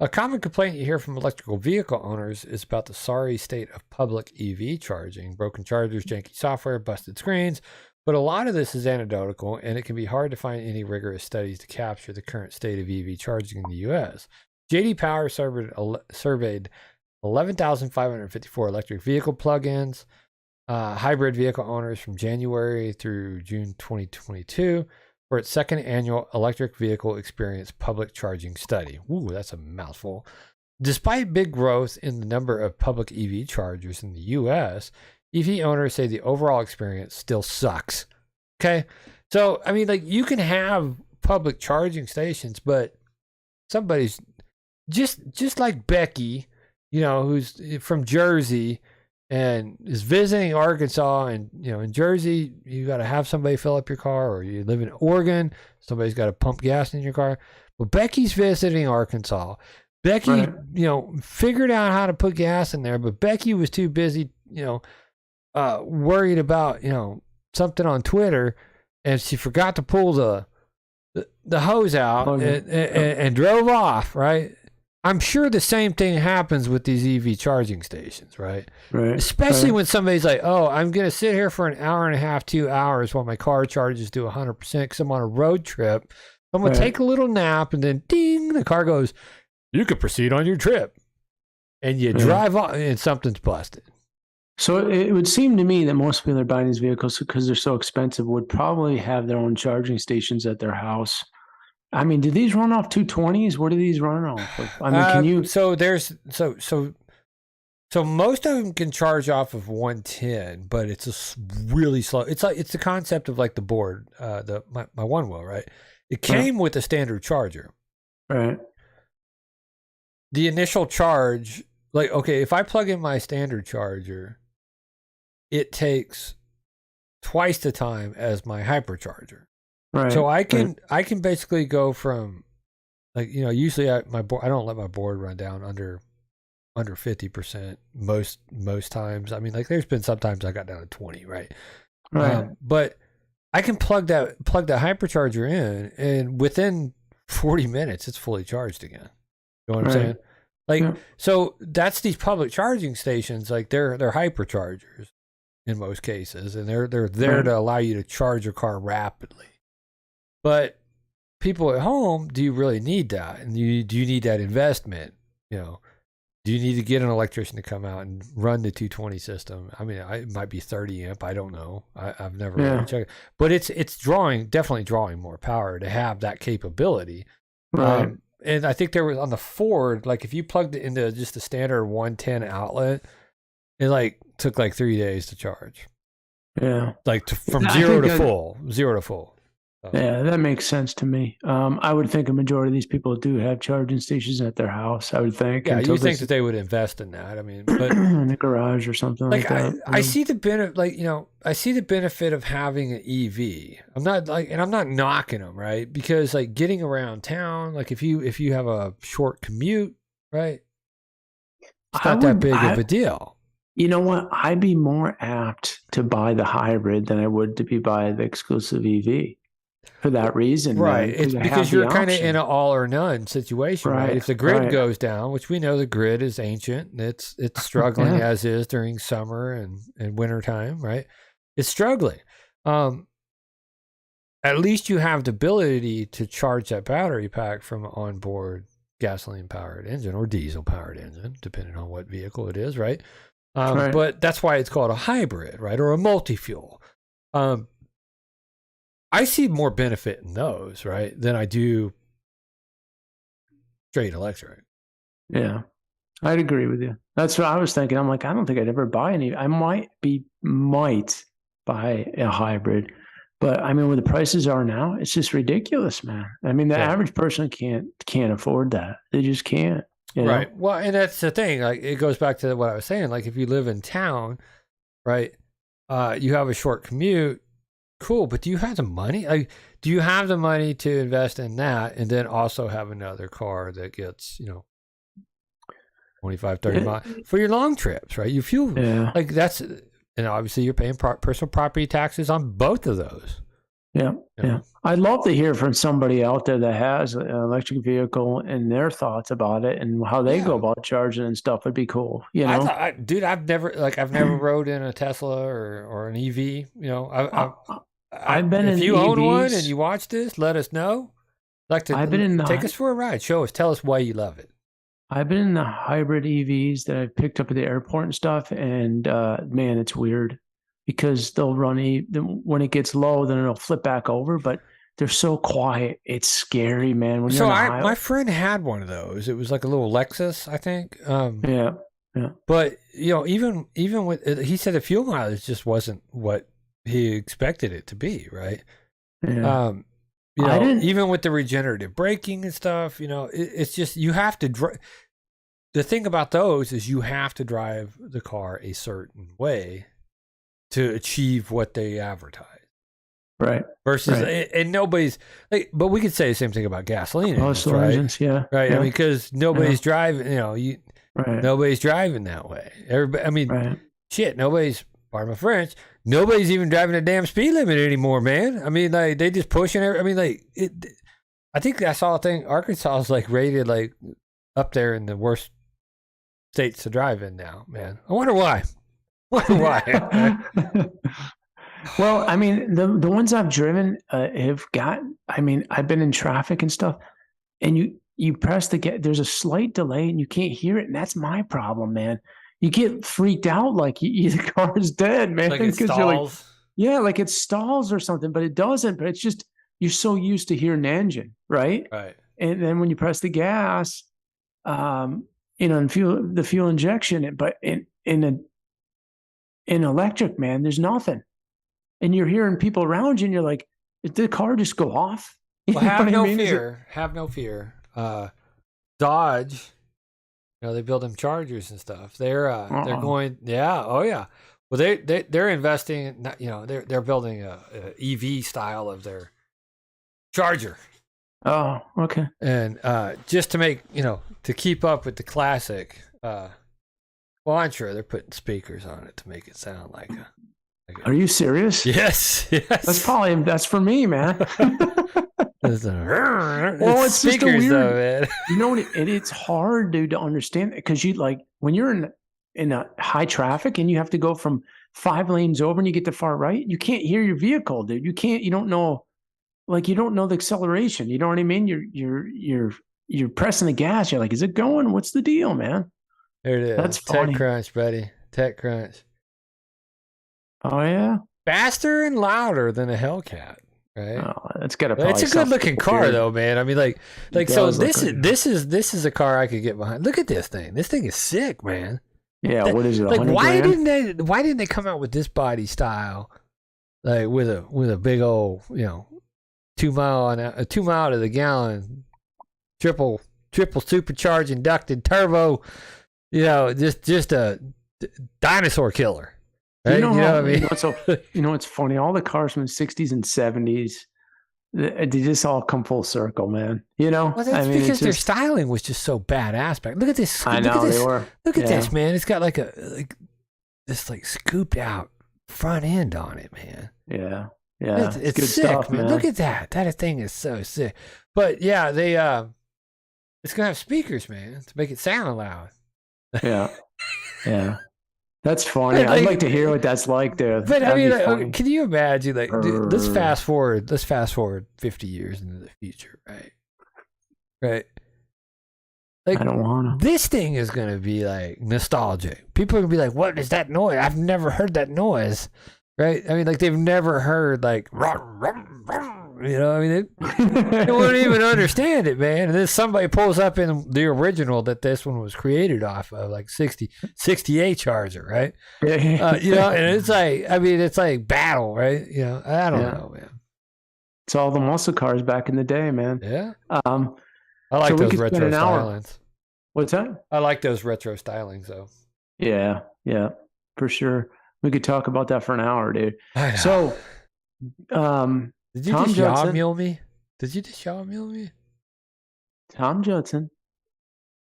A common complaint you hear from electrical vehicle owners is about the sorry state of public EV charging, broken chargers, janky software, busted screens. But a lot of this is anecdotal, and it can be hard to find any rigorous studies to capture the current state of EV charging in the U.S. J.D. Power surveyed 11,554 electric vehicle plug-ins, hybrid vehicle owners from January through June 2022 for its second annual Electric Vehicle Experience Public Charging Study. Ooh, that's a mouthful. Despite big growth in the number of public EV chargers in the U.S., EV owners say the overall experience still sucks. Okay? So, I mean, like, you can have public charging stations, but somebody's just like Becky, you know, who's from Jersey and is visiting Arkansas, and, you know, in Jersey, you got to have somebody fill up your car, or you live in Oregon, somebody's got to pump gas in your car. Well, Becky's visiting Arkansas. Becky, right, you know, figured out how to put gas in there, but Becky was too busy, you know, worried about, you know, something on Twitter, and she forgot to pull the hose out and drove off, right? I'm sure the same thing happens with these EV charging stations, right? Right. Especially when somebody's like, oh, I'm going to sit here for an hour and a half, 2 hours while my car charges to 100% because I'm on a road trip. I'm going to take a little nap, and then ding, the car goes, you could proceed on your trip. And you drive on, and something's busted. So it would seem to me that most people that are buying these vehicles, because they're so expensive, would probably have their own charging stations at their house. I mean, do these run off 220s? What do these run off of? I mean, can you? So most of them can charge off of 110, but it's a really slow. It's the concept of like the board, my one wheel, right? It came with a standard charger, right? The initial charge, like, okay, if I plug in my standard charger, it takes twice the time as my hypercharger. Right. So I can basically go from, like, you know, usually I don't let my board run down under 50% most times. I mean, like, there's been sometimes I got down to 20, right? Right. But I can plug that hypercharger in, and within 40 minutes it's fully charged again. You know what I'm saying? Like, so that's these public charging stations, like they're hyperchargers in most cases, and they're there to allow you to charge your car rapidly. But people at home, do you really need that? And do you need that investment? You know, do you need to get an electrician to come out and run the 220 system? I mean, it might be 30 amp. I don't know. I've never really checked. But it's definitely drawing more power to have that capability. Right. And I think there was on the Ford, like, if you plugged it into just a standard 110 outlet, it like took like 3 days to charge. Yeah. Like from zero to full. Yeah, that makes sense to me. I would think a majority of these people do have charging stations at their house, I would think. Yeah, you would think that they would invest in that. I mean, but in a garage or something like that. I see the benefit, like, you know, I see the benefit of having an EV. I'm not knocking them, right? Because, like, getting around town, like, if you have a short commute, right? It's not that big of a deal. You know what? I'd be more apt to buy the hybrid than I would to buy the exclusive EV. For that reason, right? It's because you're kind of in an all or none situation, right? If the grid goes down, which we know the grid is ancient, and it's struggling as is during summer and winter time, right? It's struggling. At least you have the ability to charge that battery pack from an onboard gasoline-powered engine or diesel-powered engine, depending on what vehicle it is, right? But that's why it's called a hybrid, right, or a multi-fuel. I see more benefit in those, right, than I do straight electric. Yeah, I'd agree with you. That's what I was thinking. I'm like, I don't think I'd ever buy any. I might buy a hybrid, But I mean, where the prices are now, it's just ridiculous, man. I mean, the Yeah. average person can't afford that. They just can't. You know? Right. Well, and that's the thing. Like, it goes back to what I was saying. Like, if you live in town, right, you have a short commute, cool. But do you have the money? Like, do you have the money to invest in that and then also have another car that gets, 25, 30 miles for your long trips, right? You fuel, like that's, and obviously you're paying personal property taxes on both of those. Yeah. Yeah. I'd love to hear from somebody out there that has an electric vehicle and their thoughts about it and how they go about charging and stuff. Would be cool. You know, Dude, I've never rode in a Tesla or an EV. I've been in. If you own one and you watch this, let us know. Like to take us for a ride. Show us. Tell us why you love it. I've been in the hybrid EVs that I've picked up at the airport and stuff, and man, it's weird because they'll run when it gets low, then it'll flip back over, but they're so quiet. It's scary, man. When my friend had one of those. It was like a little Lexus, I think. Yeah. But even with he said the fuel mileage just wasn't what he expected it to be, right? Yeah. Even with the regenerative braking and stuff, it's just you have to. The thing about those is you have to drive the car a certain way to achieve what they advertise. Right. Versus, and nobody's like, but we could say the same thing about gasoline engines, right? Engines, yeah. Right. Yeah. I mean, because nobody's driving, nobody's driving that way. Everybody, I mean, shit, nobody's, pardon my French, nobody's even driving a damn speed limit anymore, man. I mean, like, they just pushing I mean, like, I think I saw a thing, Arkansas is like rated like up there in the worst states to drive in now, man. I wonder why. Why? Well, I mean, the ones I've driven have got, I mean, I've been in traffic and stuff, and you press there's a slight delay and you can't hear it. And that's my problem, man. You get freaked out like the car is dead, man. Like it stalls. Like it stalls or something, but it doesn't. But it's just, you're so used to hearing the engine, right? Right. And then when you press the gas, and the fuel injection, but in electric, man, there's nothing. And you're hearing people around you and you're like, did the car just go off? Well, have no fear. Have no fear. Dodge, they build them Chargers and stuff. They're going, oh yeah. Well, they're investing, they're building a EV style of their Charger. Oh, okay. And just to make, to keep up with the classic, well, I'm sure they're putting speakers on it to make it sound like a. Are you serious? Yes. That's for me, man. Well, it's just a weird, though, man. You know what? It's hard, dude, to understand because you like when you're in a high traffic and you have to go from 5 lanes over and you get to far right, you can't hear your vehicle, dude. You don't know the acceleration. You know what I mean? You're pressing the gas. You're like, is it going? What's the deal, man? There it is. That's funny. TechCrunch, buddy. TechCrunch. Oh yeah. Faster and louder than a Hellcat, right? Oh, that's got It's a good looking car though, man. I mean, so this is a car I could get behind. Look at this thing. This thing is sick, man. Yeah, what is it? Like, why didn't they come out with this body style, like with a big old 2 mile to the gallon, triple supercharged inducted turbo, just a dinosaur killer. Right? You know what I mean? It's funny. All the cars from the 60s and 70s, they just all come full circle, man. Well, that's because their styling was just so badass back. Look at this. I know they were. Look at this, man. It's got like this scooped out front end on it, man. Yeah. It's good sick, stuff, man. Look at that. That thing is so sick. But yeah, they it's gonna have speakers, man, to make it sound loud. Yeah. That's funny. I'd like to hear what that's like, dude. But I mean, can you imagine? Like, dude, let's fast forward 50 years into the future, right? Right. Like, I don't want to. This thing is gonna be like nostalgic. People are gonna be like, "What is that noise? I've never heard that noise." Right? I mean, like they've never heard like, I mean, they wouldn't even understand it, man. And then somebody pulls up in the original that this one was created off of, like 68 Charger, right? And it's like, I mean, it's like battle, right? I don't know, man. It's all the muscle cars back in the day, man. Yeah. Um, I like so we those could spend retro an hour. stylings. What's that? I like those retro stylings, though. Yeah, for sure. We could talk about that for an hour, dude. I know. So, did you Tom just Judson. yaw mule me? Did you just yaw mule me? Tom Judson,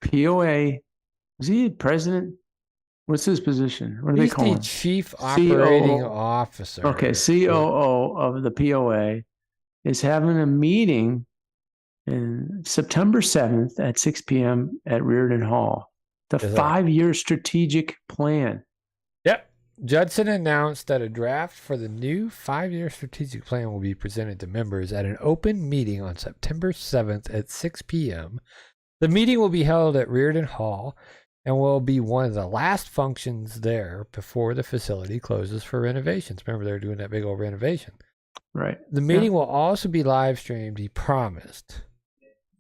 POA. Was he president? What's his position? What do they He's call the him? chief operating COO. officer. Okay, COO of the POA is having a meeting in September 7th at 6 p.m. at Reardon Hall. The Yes, sir. 5-year strategic plan. Yep. Judson announced that a draft for the new 5-year strategic plan will be presented to members at an open meeting on September 7th at 6 p.m. The meeting will be held at Reardon Hall and will be one of the last functions there before the facility closes for renovations. Remember, they're doing that big old renovation. Right. The meeting will also be live streamed, he promised.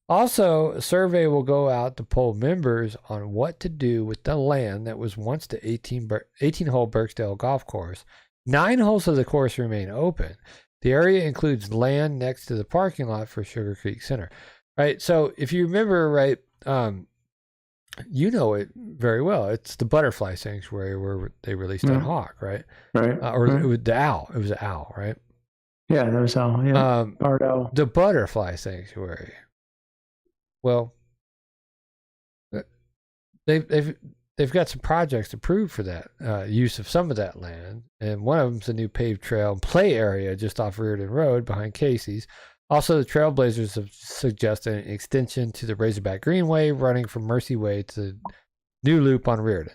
Also, a survey will go out to poll members on what to do with the land that was once the 18-hole Birksdale golf course. 9 holes of the course remain open. The area includes land next to the parking lot for Sugar Creek Center. Right. So if you remember, right, you know it very well. It's the butterfly sanctuary where they released that hawk, right? Right. It was the owl. It was the owl, right? Yeah, that was owl. Yeah. Barred owl. The butterfly sanctuary. Well, they've got some projects approved for that use of some of that land, and one of them's a new paved trail and play area just off Reardon Road behind Casey's. Also, the Trailblazers have suggested an extension to the Razorback Greenway running from Mercy Way to the new loop on Reardon.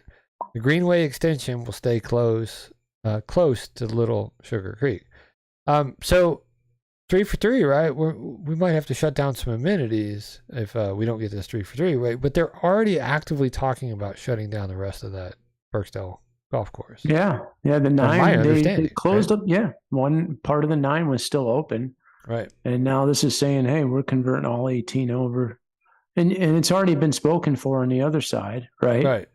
The Greenway extension will stay close to Little Sugar Creek. So 3 for 3, right? We might have to shut down some amenities if we don't get this 3 for 3, right? But they're already actively talking about shutting down the rest of that Birksdale golf course. Yeah. The 9 they closed right? up. Yeah, one part of the 9 was still open. Right. And now this is saying, hey, we're converting all 18 over. And it's already been spoken for on the other side, right? Right.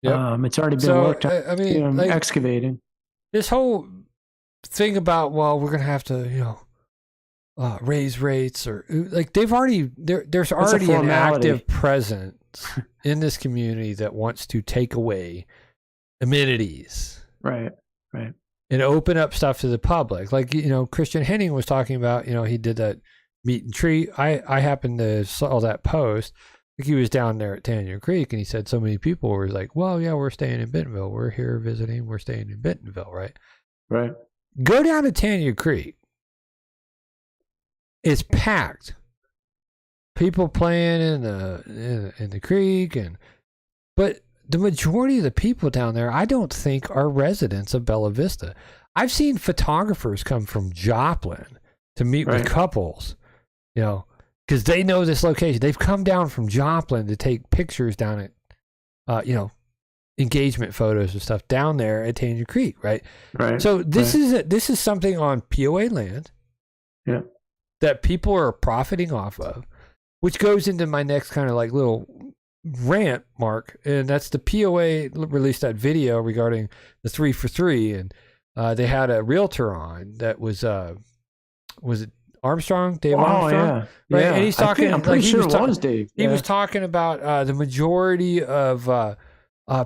Yep. It's already been worked on. I mean, like, excavating. This whole thing about, well, we're going to have to, raise rates, or like they've already, there's already an active presence in this community that wants to take away amenities. Right. And open up stuff to the public. Like, Christian Henning was talking about, he did that meet and treat. I happened to saw that post. Like, he was down there at Tanya Creek, and he said so many people were like, well, yeah, we're staying in Bentonville. We're here visiting. We're staying in Bentonville, right? Right. Go down to Tanya Creek. It's packed. People playing in the creek, but the majority of the people down there, I don't think, are residents of Bella Vista. I've seen photographers come from Joplin to meet with couples, because they know this location. They've come down from Joplin to take pictures down at, engagement photos and stuff down there at Tanya Creek, right? Right. So this is something on POA land, that people are profiting off of, which goes into my next kind of like little rant, Mark, and that's the POA released that video regarding the 3 for 3, and they had a realtor on that was it Armstrong, Dave Armstrong? Yeah. Right? Yeah. And he's talking, I'm pretty sure it was Dave. He was talking about the majority of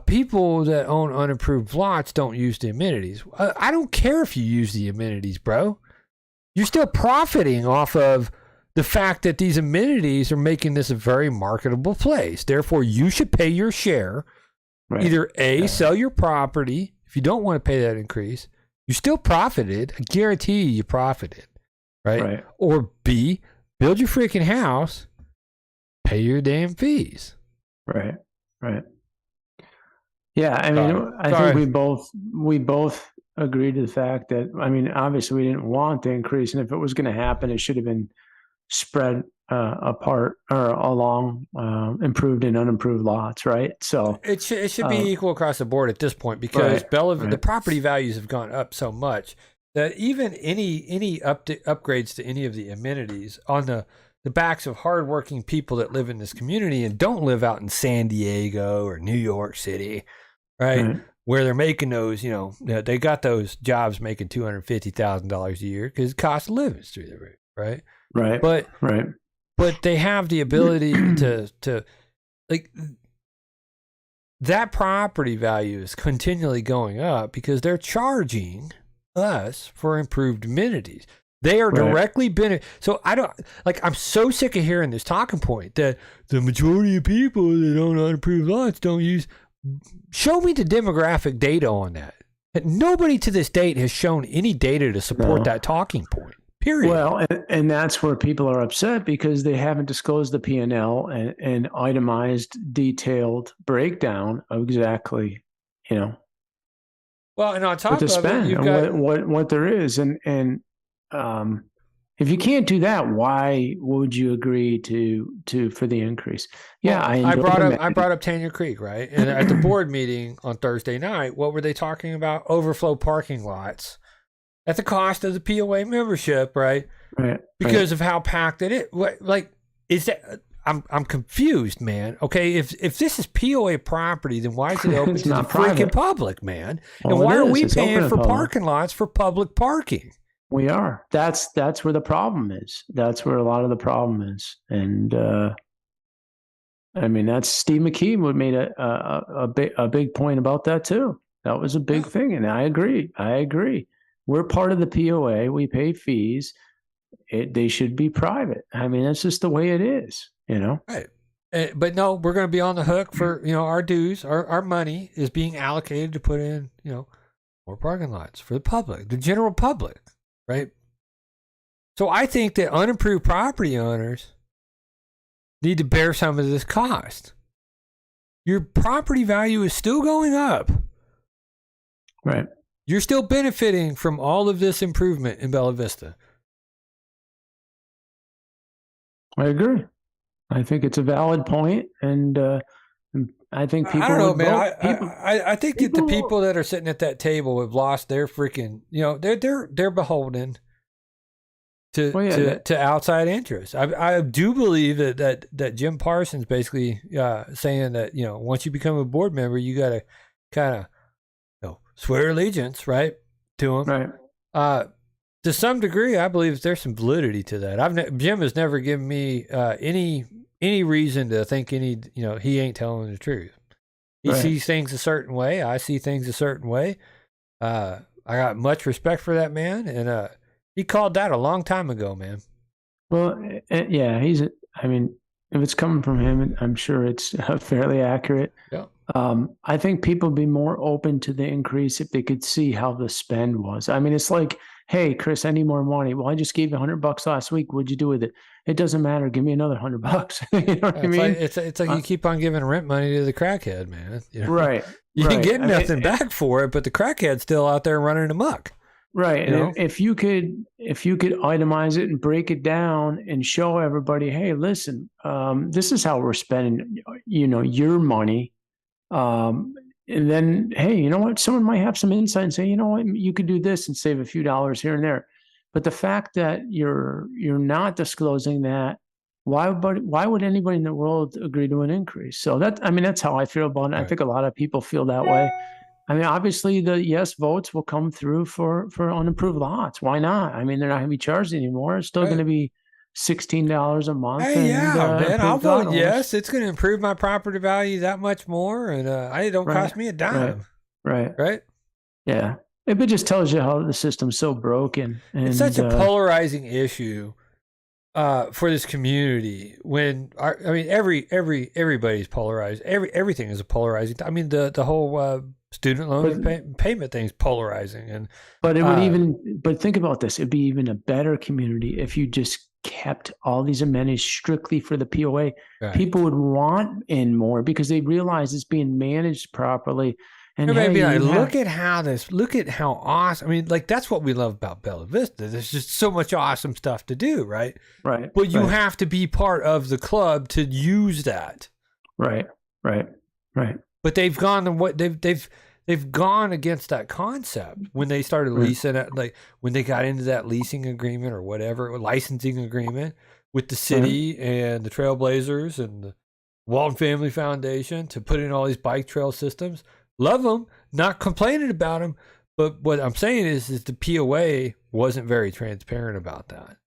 people that own unapproved lots don't use the amenities. I don't care if you use the amenities, bro. You're still profiting off of the fact that these amenities are making this a very marketable place. Therefore, you should pay your share. Right. Either A, sell your property. If you don't want to pay that increase, you still profited. I guarantee you profited. Right? Or B, build your freaking house, pay your damn fees. Right. Yeah, I mean, I think we both agree to the fact that, I mean, obviously we didn't want the increase, and if it was going to happen, it should have been spread apart or along improved and unimproved lots, right? So it should be equal across the board at this point, because the property values have gone up so much that even any upgrades to any of the amenities on the backs of hardworking people that live in this community and don't live out in San Diego or New York City, right? Where they're making those, they got those jobs making $250,000 a year because cost of living is through the roof. right? Right. But Right. but they have the ability to like that property value is continually going up because they're charging us for improved amenities. They are Right. directly so I don't like. I'm so sick of hearing this talking point that the majority of people that own unimproved lots don't use. Show me the demographic data on that. Nobody to this date has shown any data to support that talking point. Period. Well, and that's where people are upset because they haven't disclosed the P&L and itemized, detailed breakdown of exactly, Well, and on what top to of it, spend you've and got what there is, and if you can't do that, why would you agree to for the increase? Yeah, well, I enjoy I brought up Tanya Creek, right? And at the board meeting on Thursday night, what were they talking about? Overflow parking lots at the cost of the POA membership, right? right Because of how packed it is. Like, is that? I'm confused, man. Okay, if this is POA property, then why is it open It's to the not freaking private. public, man? Well, and why it are is. we It's open paying to for public. parking lots for public parking? We are. That's where the problem is. That's where a lot of the problem is. And I mean, that's Steve McKee would made a big point about that too. That was a big thing, and I agree. We're part of the POA. We pay fees. They should be private. I mean, that's just the way it is. Right. But no, we're going to be on the hook for our dues. Our money is being allocated to put in more parking lots for the public, the general public, right? So I think that unimproved property owners need to bear some of this cost. Your property value is still going up. Right. You're still benefiting from all of this improvement in Bella Vista. I agree. I think it's a valid point, and I think people. I don't know, would man. vote. I think that the people that are sitting at that table have lost their freaking. They're beholden to outside interests. I do believe that Jim Parsons basically saying that once you become a board member, you got to kind of swear allegiance, right, to him. Right. To some degree, I believe there's some validity to that. Jim has never given me any reason to think he ain't telling the truth. He sees things a certain way. I see things a certain way. I got much respect for that man, and he called that a long time ago, man. Well, yeah, I mean, if it's coming from him, I'm sure it's fairly accurate. Yeah. I think people would be more open to the increase if they could see how the spend was. I mean, it's like, hey, Chris, I need more money. Well, I just gave you $100 last week. What'd you do with it? It doesn't matter. Give me another $100. You know what I mean? It's like you keep on giving rent money to the crackhead, man. Right. You can get nothing back for it, but the crackhead's still out there running amok. Right. And if you could itemize it and break it down and show everybody, hey, listen, this is how we're spending, your money. And then, hey, you know what? Someone might have some insight and say, you know what, you could do this and save a few dollars here and there. But the fact that you're not disclosing that, why would anybody in the world agree to an increase? So that's how I feel about it. Right. I think a lot of people feel that way. I mean, obviously the yes votes will come through for unimproved lots. Why not? I mean, they're not going to be charged anymore. It's still going to be $16 a month. Hey, man, I'll vote yes. It's going to improve my property value that much more, and it don't cost me a dime. Right. Yeah. It just tells you how the system's so broken. And, it's such a polarizing issue for this community. When everybody's polarized. Everything is a polarizing. I mean, the whole student loan payment thing's polarizing, but it would but think about this. It'd be even a better community if you just kept all these amenities strictly for the POA. Right. People would want in more because they realize it's being managed properly. And look at how awesome. I mean, like, that's what we love about Bella Vista. There's just so much awesome stuff to do, right? Right. But you have to be part of the club to use that. Right. But they've gone against that concept when they started leasing it, like when they got into that leasing agreement or whatever, licensing agreement with the city and the Trailblazers and the Walton Family Foundation to put in all these bike trail systems. Love them, not complaining about them. But what I'm saying is the POA wasn't very transparent about that.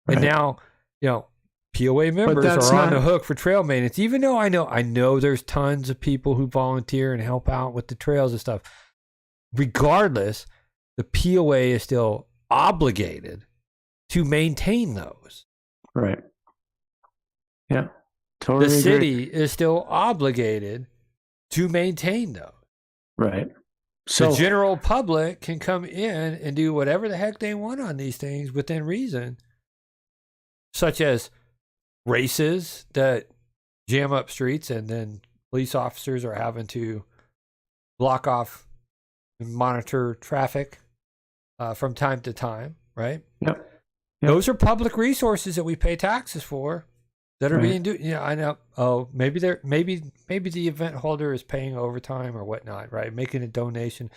And now, POA members are on the hook for trail maintenance, even though I know there's tons of people who volunteer and help out with the trails and stuff. Regardless, the POA is still obligated to maintain those. Right. Yeah. Totally. The city is still obligated to maintain those. Right. So the general public can come in and do whatever the heck they want on these things within reason, such as races that jam up streets and then police officers are having to block off and monitor traffic from time to time, right? Yep. Those are public resources that we pay taxes for that are being I know. Oh, maybe the event holder is paying overtime or whatnot, right? Making a donation,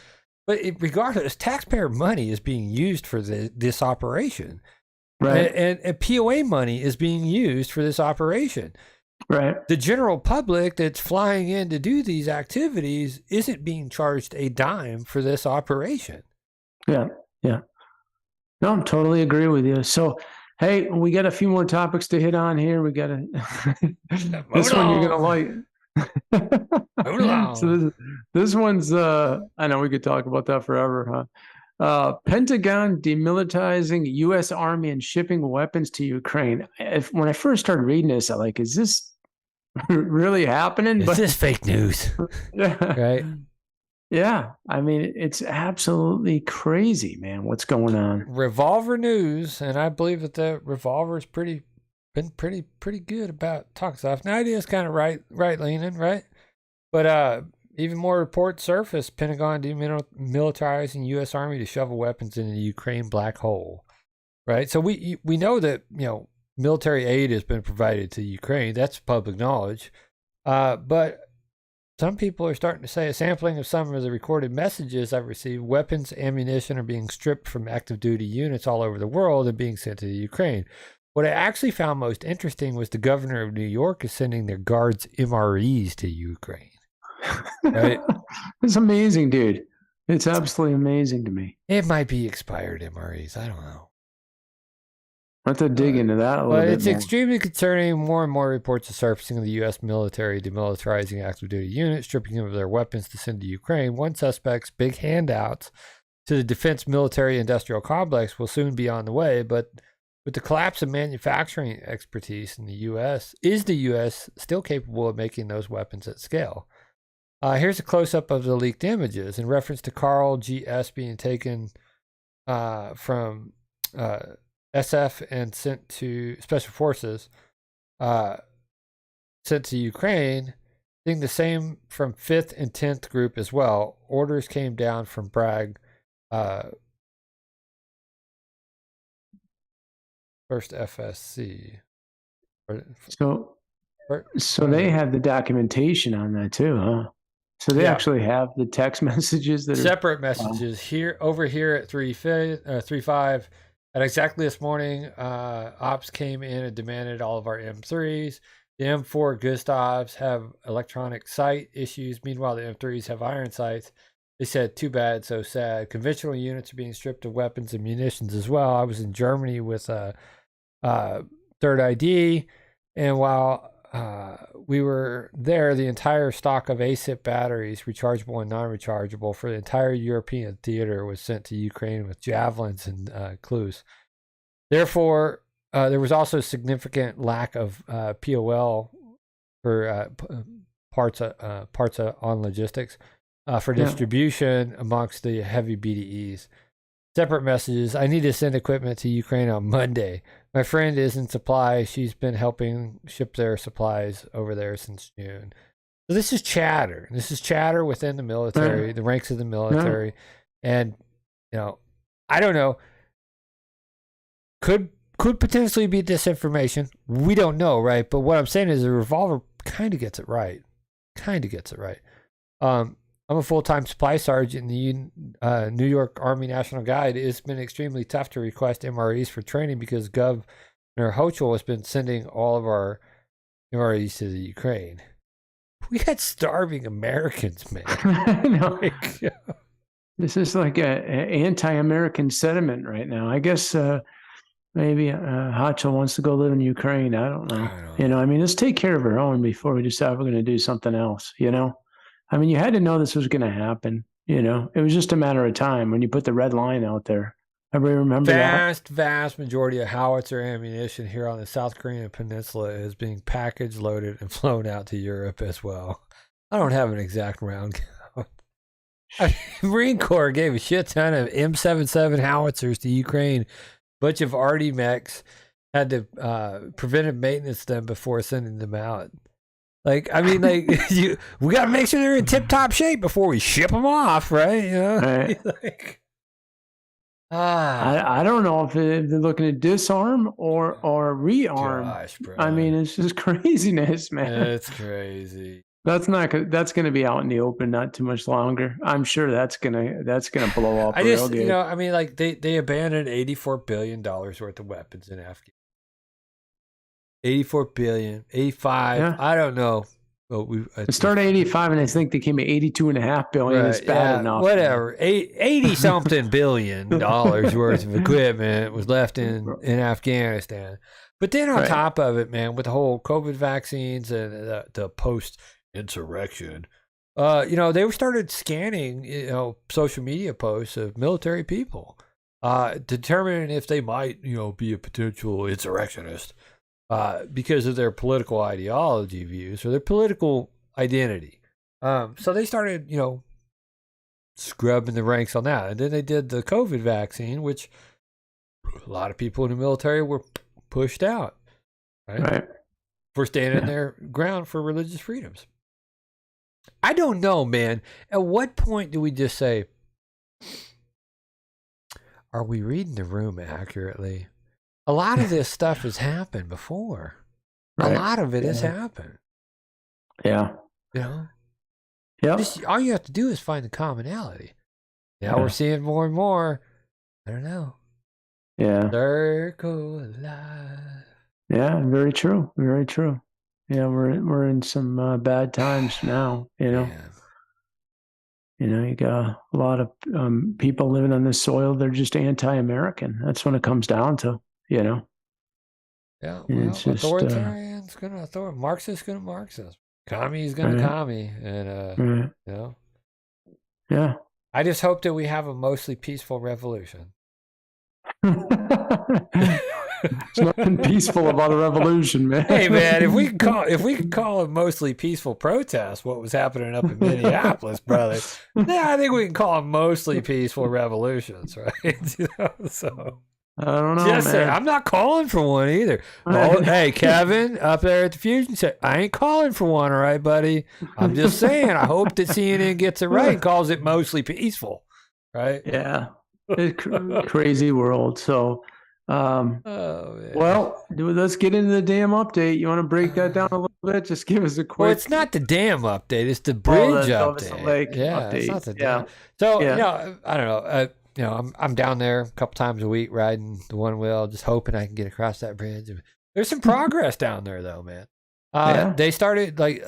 but regardless, taxpayer money is being used for this operation. Right. And POA money is being used for this operation. Right. The general public that's flying in to do these activities isn't being charged a dime for this operation. Yeah. Yeah. No, I'm totally agree with you. So, hey, we got a few more topics to hit on here. We got to, this one you're going to like. So this one's, I know we could talk about that forever, huh? Pentagon demilitarizing U.S. Army and shipping weapons to Ukraine. When I first started reading this, I'm like, is this really happening? Is this fake news? Right? Yeah. I mean, it's absolutely crazy, man, what's going on. Revolver news, and I believe that the Revolver's been pretty good about talking stuff. Now it is kind of right leaning, right? But even more reports surface, Pentagon demilitarizing U.S. Army to shovel weapons into the Ukraine black hole, right? So we know that, military aid has been provided to Ukraine. That's public knowledge. But some people are starting to say a sampling of some of the recorded messages I've received, weapons, ammunition are being stripped from active duty units all over the world and being sent to the Ukraine. What I actually found most interesting was the governor of New York is sending their guards MREs to Ukraine. Right? It's amazing, dude. It's absolutely amazing to me. It might be expired MREs. I don't know. I have to dig into that a little bit. But it's more. extremely concerning. More and more reports are surfacing of the U.S. military demilitarizing active duty units, stripping them of their weapons to send to Ukraine. One suspect's big handouts to the defense military industrial complex will soon be on the way, but with the collapse of manufacturing expertise in the U.S., is the U.S. still capable of making those weapons at scale? Here's a close-up of the leaked images in reference to Carl G.S. being taken from SF and sent to Special Forces, sent to Ukraine. Seeing the same from 5th and 10th Group as well. Orders came down from Bragg, 1st FSC. So they have the documentation on that too, huh? So they actually have the text messages that separate messages here over here at 3.5. At exactly this morning, ops came in and demanded all of our M3s. The M4 Gustavs have electronic sight issues. Meanwhile, the M3s have iron sights. They said, too bad, so sad. Conventional units are being stripped of weapons and munitions as well. I was in Germany with Third ID, and while we were there, the entire stock of ASIP batteries, rechargeable and non-rechargeable, for the entire European theater was sent to Ukraine with javelins and clues. Therefore, there was also significant lack of POL for parts on logistics for distribution amongst the heavy BDEs. Separate messages. I need to send equipment to Ukraine on Monday. My friend is in supply. She's been helping ship their supplies over there since June. So this is chatter. This is chatter within the military, the ranks of the military. And, I don't know. Could potentially be disinformation. We don't know, right? But what I'm saying is the Revolver kind of gets it right. I'm a full-time supply sergeant in the New York Army National Guard. It's been extremely tough to request MREs for training because Governor Hochul has been sending all of our MREs to the Ukraine. We got starving Americans, man. I know. This is like an anti-American sentiment right now. I guess maybe Hacho wants to go live in Ukraine. I don't know. I mean, let's take care of our own before we decide we're going to do something else. I mean, you had to know this was going to happen. It was just a matter of time when you put the red line out there. Everybody remember that? Vast majority of howitzer ammunition here on the South Korean peninsula is being packaged, loaded, and flown out to Europe as well. I don't have an exact round count. Marine Corps gave a shit ton of M77 howitzers to Ukraine. Bunch of RD mechs had to preventive maintenance them before sending them out. Like, I mean, like, we got to make sure they're in tip-top shape before we ship them off, right? Right. Like, I don't know if they're looking to disarm or rearm. Gosh, bro. I mean, it's just craziness, man. It's crazy. That's going to be out in the open not too much longer. I'm sure that's gonna blow up. Real good. I mean, like they abandoned $84 billion worth of weapons in Afghanistan. 84 billion, 85. Yeah. I don't know. Well, it started at 85, and I think they came at 82.5 billion. Right, it's bad enough. Whatever. 80 something billion dollars worth of equipment was left in Afghanistan. But then on top of it, man, with the whole COVID vaccines and the post-insurrection, they started scanning, social media posts of military people, determining if they might, be a potential insurrectionist. Because of their political ideology views or their political identity. So they started, scrubbing the ranks on that. And then they did the COVID vaccine, which a lot of people in the military were pushed out, right? For standing their ground for religious freedoms. I don't know, man. At what point do we just say, are we reading the room accurately? A lot of this stuff has happened before. Right. A lot of it has happened. Yeah. Yeah. All you have to do is find the commonality. Now we're seeing more and more. I don't know. Yeah. Circle of life. Yeah, very true. Very true. Yeah, we're in some bad times now. You got a lot of people living on this soil. They're just anti-American. That's what it comes down to. Yeah, well, authoritarian's gonna author, Marxist gonna Marxist, commie's gonna commie, and yeah. I just hope that we have a mostly peaceful revolution. There's nothing peaceful about a revolution, man. Hey, man, if we could call a mostly peaceful protest what was happening up in Minneapolis, brother, I think we can call them mostly peaceful revolutions, right? So. I don't know, man. I'm not calling for one either. Oh, hey, Kevin, up there at the Fusion Center, I ain't calling for one, all right, buddy? I'm just saying, I hope that CNN gets it right and calls it mostly peaceful, right? Yeah. It's crazy world. So, well, let's get into the damn update. You want to break that down a little bit? Just give us a quick. Well, it's not the dam update. It's the bridge update. The lake update. It's not the dam. So, I don't know. I'm down there a couple times a week riding the one wheel, just hoping I can get across that bridge. There's some progress down there, though, man. They started like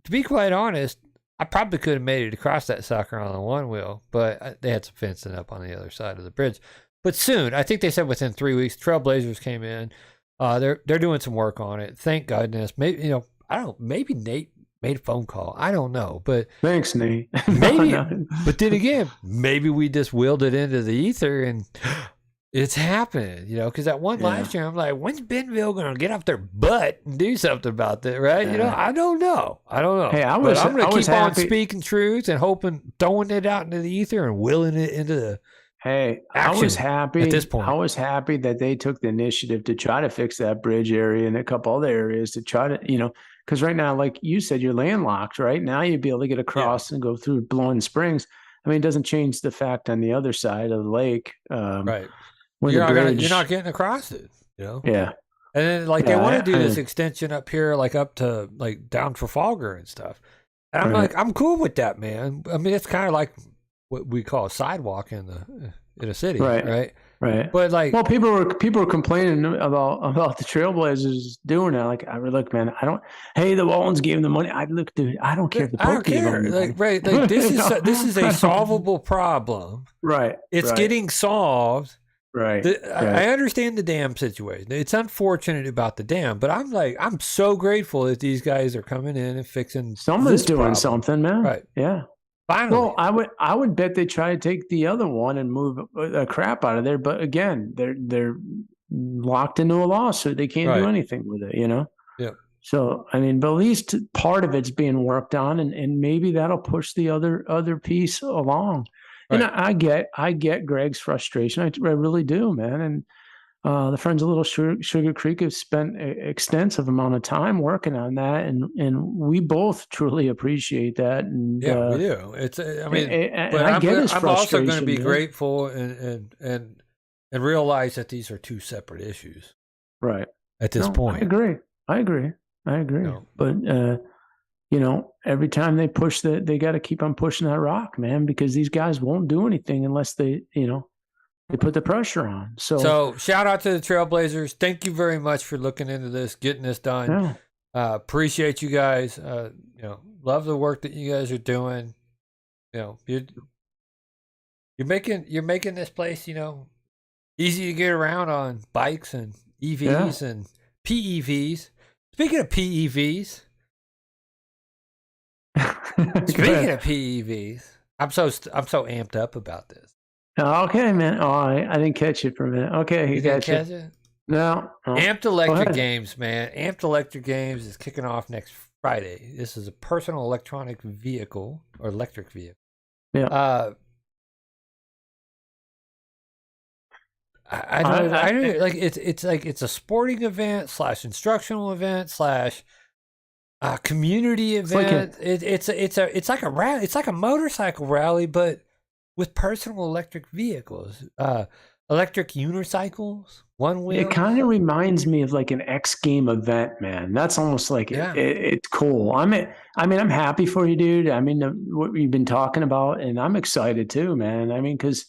to be quite honest, I probably could have made it across that sucker on the one wheel, but they had some fencing up on the other side of the bridge. But soon, I think they said within 3 weeks, Trailblazers came in. They're doing some work on it. Thank goodness. Maybe I don't know. Maybe Nate made a phone call. I don't know, but thanks, Nate. Maybe, but then again, maybe we just willed it into the ether and it's happening, because that one live stream, I'm like, when's Bentonville going to get off their butt and do something about that, right? I don't know. Hey, I'm going to keep on speaking truth and hoping, throwing it out into the ether and willing it into the Hey, I was happy at this point. I was happy that they took the initiative to try to fix that bridge area and a couple other areas to try to, because right now, like you said, you're landlocked, right? Now you'd be able to get across and go through Blowing Springs. I mean, it doesn't change the fact on the other side of the lake. Right. You're not getting across it, Yeah. And then, they want to do this extension up here, up to, down Trafalgar and stuff. And I'm like, I'm cool with that, man. I mean, it's kind of like what we call a sidewalk in a city, right? Right. But well, people were complaining about the Trailblazers doing that. Look, man, the Wallens gave them the money. Dude, I don't care if the Pope gave them the money. This is a solvable problem. Right. It's getting solved. Right. I understand the dam situation. It's unfortunate about the dam, but I'm so grateful that these guys are coming in and fixing. Someone's this doing problem. something, man. Right. Yeah. Finally. Well, I would bet they try to take the other one and move a crap out of there, but again, they're locked into a lawsuit. They can't do Right. anything with it, you know. Yeah. So I mean, but at least part of it's being worked on, and maybe that'll push the other piece along. And Right. I get Greg's frustration. I really do, man. And the Friends of Little Sugar Creek have spent an extensive amount of time working on that, and we both truly appreciate that. And Yeah, we do. It's I mean, and but I get his I'm also going to frustration, be man. grateful and realize that these are two separate issues. Right. At this point. I agree. No. But you know, every time they push they got to keep on pushing that rock, man, because these guys won't do anything unless they, you know, they put the pressure on. So shout out to the Trailblazers. Thank you very much for looking into this, getting this done. Yeah. Appreciate you guys. You know, love the work that you guys are doing. You know, you're making this place, you know, easy to get around on bikes and EVs and PEVs. Speaking of PEVs, speaking of PEVs, I'm so amped up about this. Okay, man. Oh, I didn't catch it for a minute. Okay, You didn't catch it? No. Amped Electric Games, man. Amped Electric Games is kicking off next Friday. This is a personal electronic vehicle or electric vehicle. Yeah. I don't like it's like it's a sporting event / instructional event / community event. It's like a rally. It's like a motorcycle rally, but with personal electric vehicles, electric unicycles, one wheel. It kind of reminds me of like an X game event, man. That's almost like it's cool. I mean, I'm happy for you, dude. I mean, what you've been talking about, and I'm excited too, man. I mean, because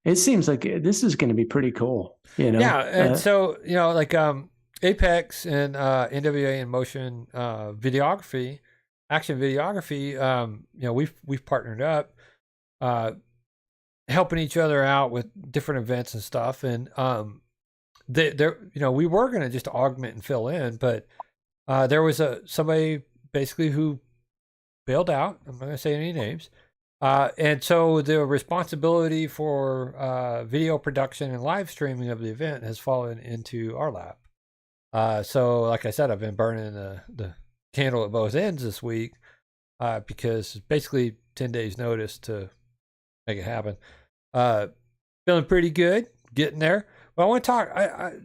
it seems like this is going to be pretty cool, you know? Yeah, and so, you know, like Apex and NWA in Motion videography, action videography, you know, we've partnered up, helping each other out with different events and stuff. And you know, we were going to just augment and fill in, but there was somebody basically who bailed out. I'm not going to say any names. And so the responsibility for video production and live streaming of the event has fallen into our lap. So like I said, I've been burning the candle at both ends this week because basically 10 days notice to make it happen. Feeling pretty good, getting there. But I want to talk.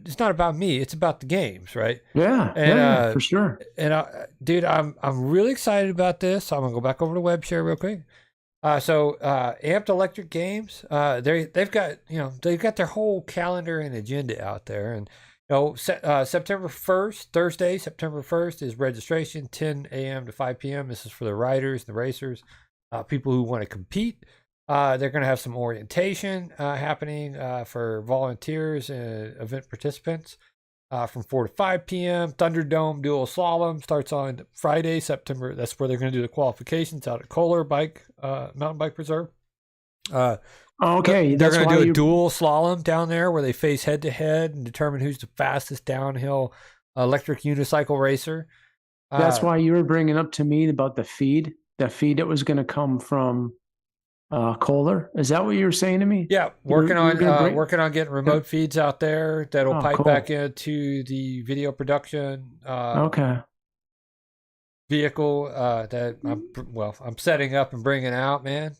It's not about me. It's about the games, right? Yeah, and for sure. And dude, I'm really excited about this. So I'm gonna go back over to web share real quick. So Amped Electric Games, they've got their whole calendar and agenda out there, and you know, September 1st, Thursday, September 1st is registration, 10 a.m. to 5 p.m. This is for the riders, the racers, people who want to compete. They're going to have some orientation happening for volunteers and event participants from 4 to 5 p.m. Thunderdome Dual Slalom starts on Friday, September. That's where they're going to do the qualifications out at Kohler Mountain Bike Reserve. Okay, they're going to do a dual slalom down there where they face head to head and determine who's the fastest downhill electric unicycle racer. That's why you were bringing up to me about the feed that was going to come from Kohler. Is that what you were saying to me? Yeah, working on getting remote feeds out there that'll pipe back into the video production vehicle that I'm setting up and bringing out, man.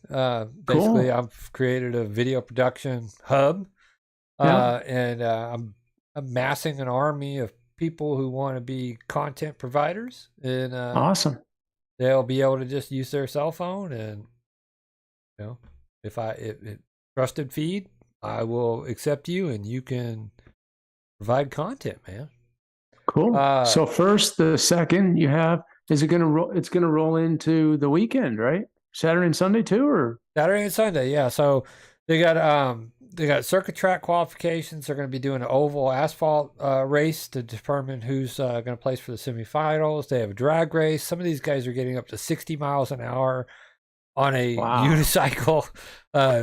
Basically, I've created a video production hub, and I'm amassing an army of people who want to be content providers, and awesome. They'll be able to just use their cell phone, and you know, if trusted feed, I will accept you, and you can provide content, man. Cool. So first, the second you have. Is it going to roll? It's going to roll into the weekend, right? Saturday and Sunday too, or Saturday and Sunday? Yeah. So they got circuit track qualifications. They're going to be doing an oval asphalt race to determine who's going to place for the semifinals. They have a drag race. Some of these guys are getting up to 60 miles an hour on a Wow. unicycle. I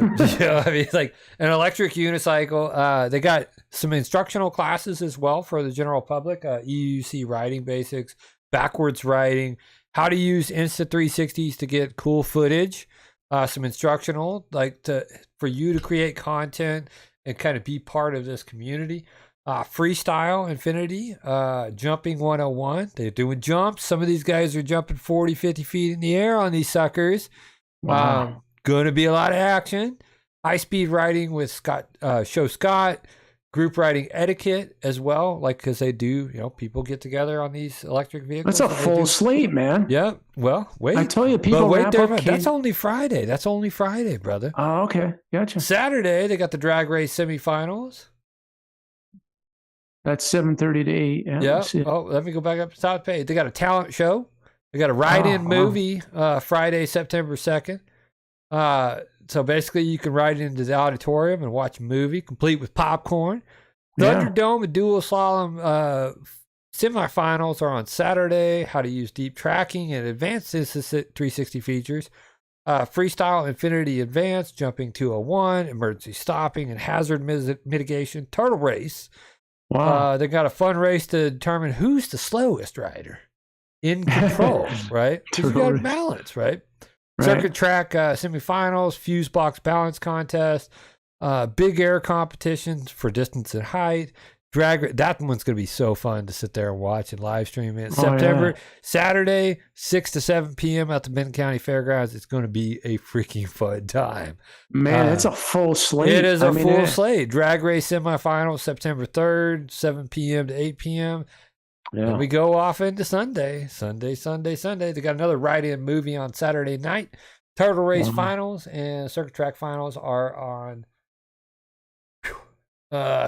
mean, like an electric unicycle. They got some instructional classes as well for the general public. EUC riding basics, backwards riding, how to use Insta360s to get cool footage. Some instructional, for you to create content and kind of be part of this community. Freestyle Infinity, jumping 101. They're doing jumps. Some of these guys are jumping 40, 50 feet in the air on these suckers. Wow. Going to be a lot of action. High speed riding with Scott, group riding etiquette as well. Because they do, people get together on these electric vehicles. That's a full slate, man. Yeah. Well, wait. I tell you, people wait wrap there, up. that's only Friday. That's only Friday, brother. Oh, okay. Gotcha. Saturday, they got the drag race semifinals. That's 7:30 to 8. Yeah. Oh, let me go back up to top page. They got a talent show. They got a ride-in movie Friday, September 2nd. So basically, you can ride into the auditorium and watch a movie, complete with popcorn. Thunderdome and dual slalom semifinals are on Saturday. How to use deep tracking and advanced Insta360 features. Freestyle Infinity Advanced, jumping 201, emergency stopping and hazard mitigation, turtle race. Wow. They got a fun race to determine who's the slowest rider in control, right? Because you got to balance, right? Circuit track semifinals, fuse box balance contest, big air competitions for distance and height. That one's going to be so fun to sit there and watch and live stream it. Saturday, 6 to 7 p.m. at the Benton County Fairgrounds. It's going to be a freaking fun time. Man, it's a full slate. It is full slate. Drag race semifinals, September 3rd, 7 p.m. to 8 p.m. Yeah. And we go off into Sunday. They got another ride-in movie on Saturday night. Turtle race finals and circuit track finals are on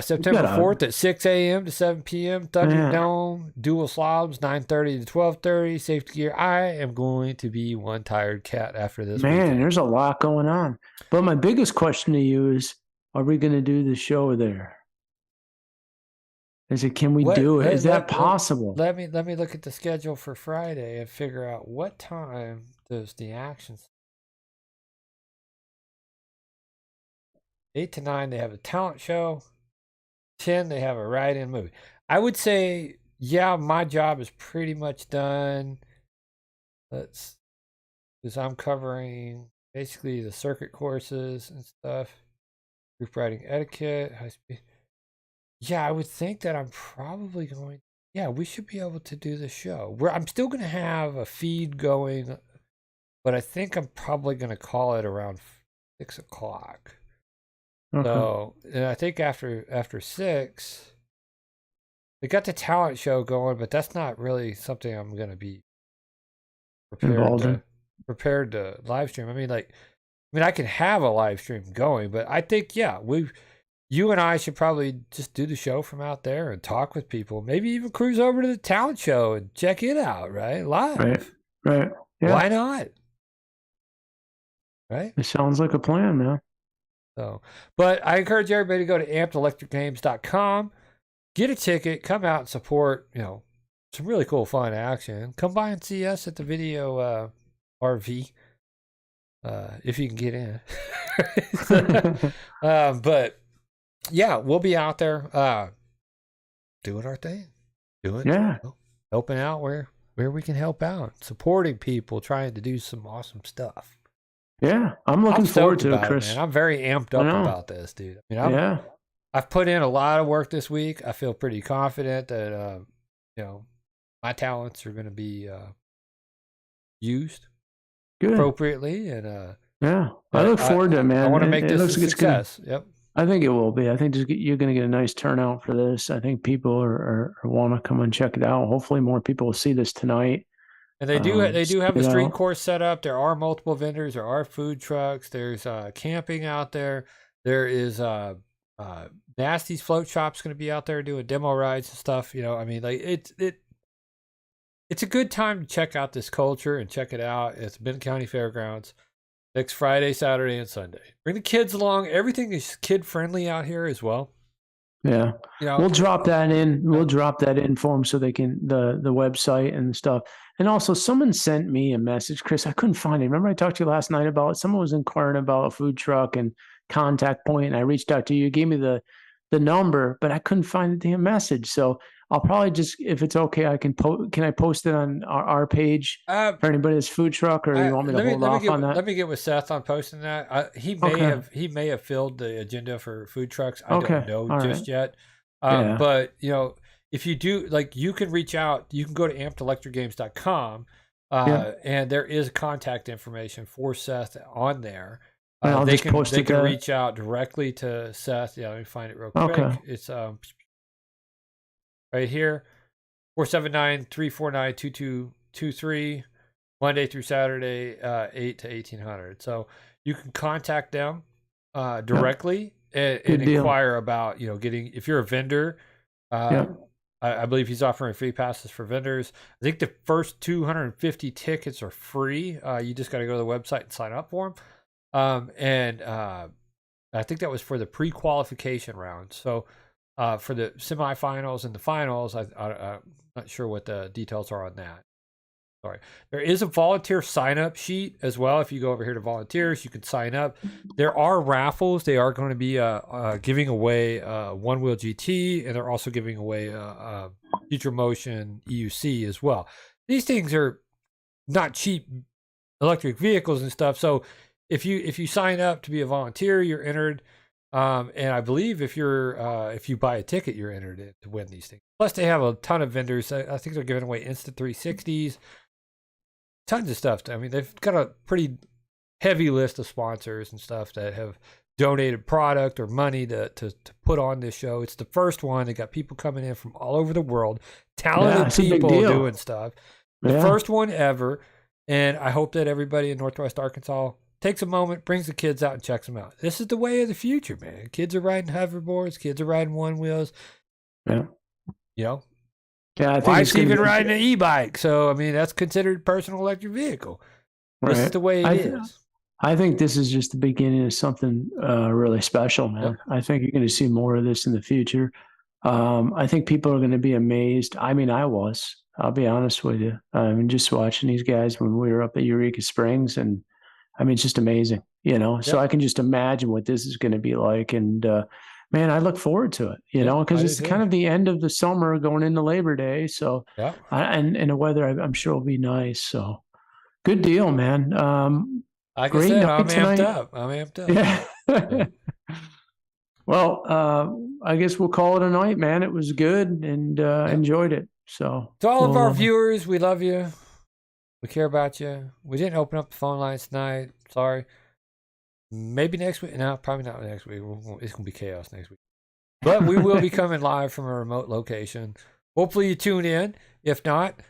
September 4th at 6 a.m. to 7 p.m. Thunderdome, dual slaloms, 9:30 to 12:30. Safety gear. I am going to be one tired cat after this. Man, weekend. there's a lot going on. But my biggest question to you is, are we going to do the show there? Can we do it? Is that possible? Let me look at the schedule for Friday and figure out what time does the action. 8 to 9, they have a talent show. 10, they have a ride-in movie. I would say, yeah, my job is pretty much done. Because I'm covering basically the circuit courses and stuff. Group riding etiquette, high speed. Yeah, I would think that I'm probably going. Yeah, we should be able to do the show. I'm still going to have a feed going, but I think I'm probably going to call it around 6 o'clock. Okay. So, and I think after 6, they got the talent show going, but that's not really something I'm going to be prepared to live stream. I mean, I can have a live stream going, but I think, yeah, you and I should probably just do the show from out there and talk with people. Maybe even cruise over to the talent show and check it out, right? Live. Right. Yeah. Why not? Right? It sounds like a plan, man. So, but I encourage everybody to go to ampedelectricgames.com, get a ticket, come out and support, some really cool, fun action. Come by and see us at the video RV, if you can get in. But yeah, we'll be out there doing our thing. Helping out where we can help out, supporting people, trying to do some awesome stuff. Yeah, I'm looking forward to it, Chris. Man. I'm very amped up about this, dude. I mean, I've put in a lot of work this week. I feel pretty confident that my talents are going to be used appropriately, and I look forward to it, man. I want to make this a success. Yep. I think it will be. I think you're going to get a nice turnout for this. I think people are want to come and check it out. Hopefully, more people will see this tonight. And they do have a street course set up. There are multiple vendors. There are food trucks. There's camping out there. There is Nasty's Float Shop's going to be out there doing demo rides and stuff. I mean, it's a good time to check out this culture and check it out. It's Benton County Fairgrounds. Next Friday, Saturday, and Sunday. Bring the kids along. Everything is kid friendly out here as well. Yeah. You know, We'll drop that in. We'll drop that in for them so they can the website and stuff. And also, someone sent me a message, Chris. I couldn't find it. Remember, I talked to you last night about someone was inquiring about a food truck and contact point, and I reached out to you. You gave me the number, but I couldn't find the damn message. So I'll probably just, if it's okay, I can can I post it on our page for anybody that's food truck, or you want me to hold off on that? Let me get with Seth on posting that. He may have filled the agenda for food trucks. I don't know just yet. But you know, if you do, like, you can reach out. You can go to ampedelectricgames.com, and there is contact information for Seth on there. They can reach out directly to Seth. Yeah, let me find it real quick. It's right here, 479-349-2223, Monday through Saturday, 8 to 1800. So you can contact them directly and inquire about, you know, getting, if you're a vendor, I believe he's offering free passes for vendors. I think the first 250 tickets are free. You just got to go to the website and sign up for them. I think that was for the pre-qualification round. So for the semifinals and the finals, I'm not sure what the details are on that. Sorry. There is a volunteer sign-up sheet as well. If you go over here to volunteers, you can sign up. There are raffles. They are going to be giving away One Wheel GT, and they're also giving away Future Motion EUC as well. These things are not cheap electric vehicles and stuff. So if you sign up to be a volunteer, you're entered. And I believe if you buy a ticket, you're entered in to win these things. Plus, they have a ton of vendors. I think they're giving away Instant 360s. Tons of stuff. I mean, they've got a pretty heavy list of sponsors and stuff that have donated product or money to put on this show. It's the first one. They got people coming in from all over the world, talented people doing stuff. The first one ever. And I hope that everybody in Northwest Arkansas takes a moment, brings the kids out and checks them out. This is the way of the future, man. Kids are riding hoverboards. Kids are riding one wheels. Yeah. You know? Yeah, I think wife's even riding an e-bike. So, I mean, that's considered a personal electric vehicle. Right. This is the way it is. I think this is just the beginning of something really special, man. Yep. I think you're going to see more of this in the future. I think people are going to be amazed. I mean, I'll be honest with you. I mean, just watching these guys when we were up at Eureka Springs, and I mean, it's just amazing, you know? Yep. So I can just imagine what this is going to be like. And, man, I look forward to it, you know, because it's kind of the end of the summer going into Labor Day. So, and the weather, I'm sure will be nice. So good deal, man. Like I said, I'm amped up. Yeah. Well, I guess we'll call it a night, man. It was good and enjoyed it. So to all of our viewers, we love you. We care about you. We didn't open up the phone lines tonight. Sorry. Maybe next week. No, probably not next week. It's going to be chaos next week. But we will be coming live from a remote location. Hopefully you tune in. If not,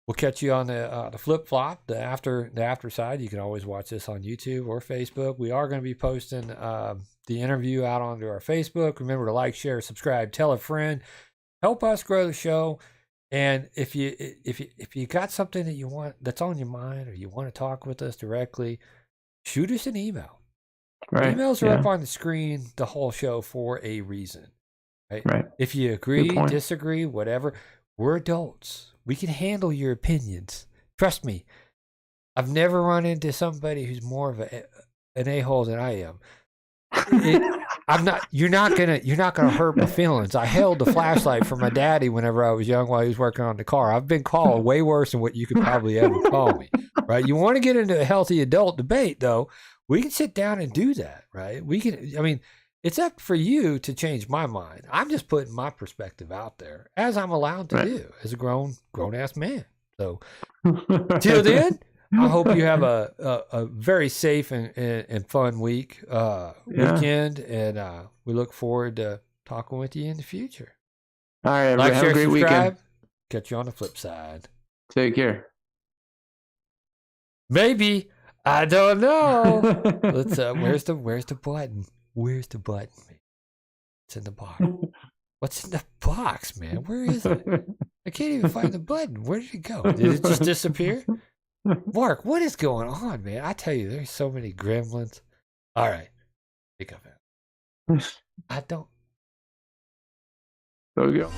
we'll catch you on the flip-flop, the after side. You can always watch this on YouTube or Facebook. We are going to be posting the interview out onto our Facebook. Remember to like, share, subscribe, tell a friend. Help us grow the show. And if you got something that you want that's on your mind, or you want to talk with us directly, shoot us an email. Right. Emails are up on the screen the whole show for a reason. Right. If you agree, disagree, whatever, we're adults. We can handle your opinions. Trust me. I've never run into somebody who's more of an a-hole than I am. You're not gonna hurt my feelings. I held the flashlight for my daddy whenever I was young while he was working on the car. I've been called way worse than what you could probably ever call me. Right? You want to get into a healthy adult debate, though, we can sit down and do that, right? It's up for you to change my mind. I'm just putting my perspective out there, as I'm allowed to do as a grown-ass man. So, till then, I hope you have a very safe and fun weekend, and we look forward to talking with you in the future. All right, like, share, have a great weekend. Catch you on the flip side. Take care. Maybe. I don't know. Let's. Where's the button? Where's the button? It's in the box. What's in the box, man? Where is it? I can't even find the button. Where did it go? Did it just disappear? Mark, what is going on, man? I tell you, there's so many gremlins. All right, pick up it. I don't. There we go.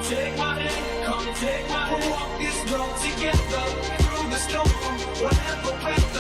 Take my hand, walk this road together through the storm, whatever way.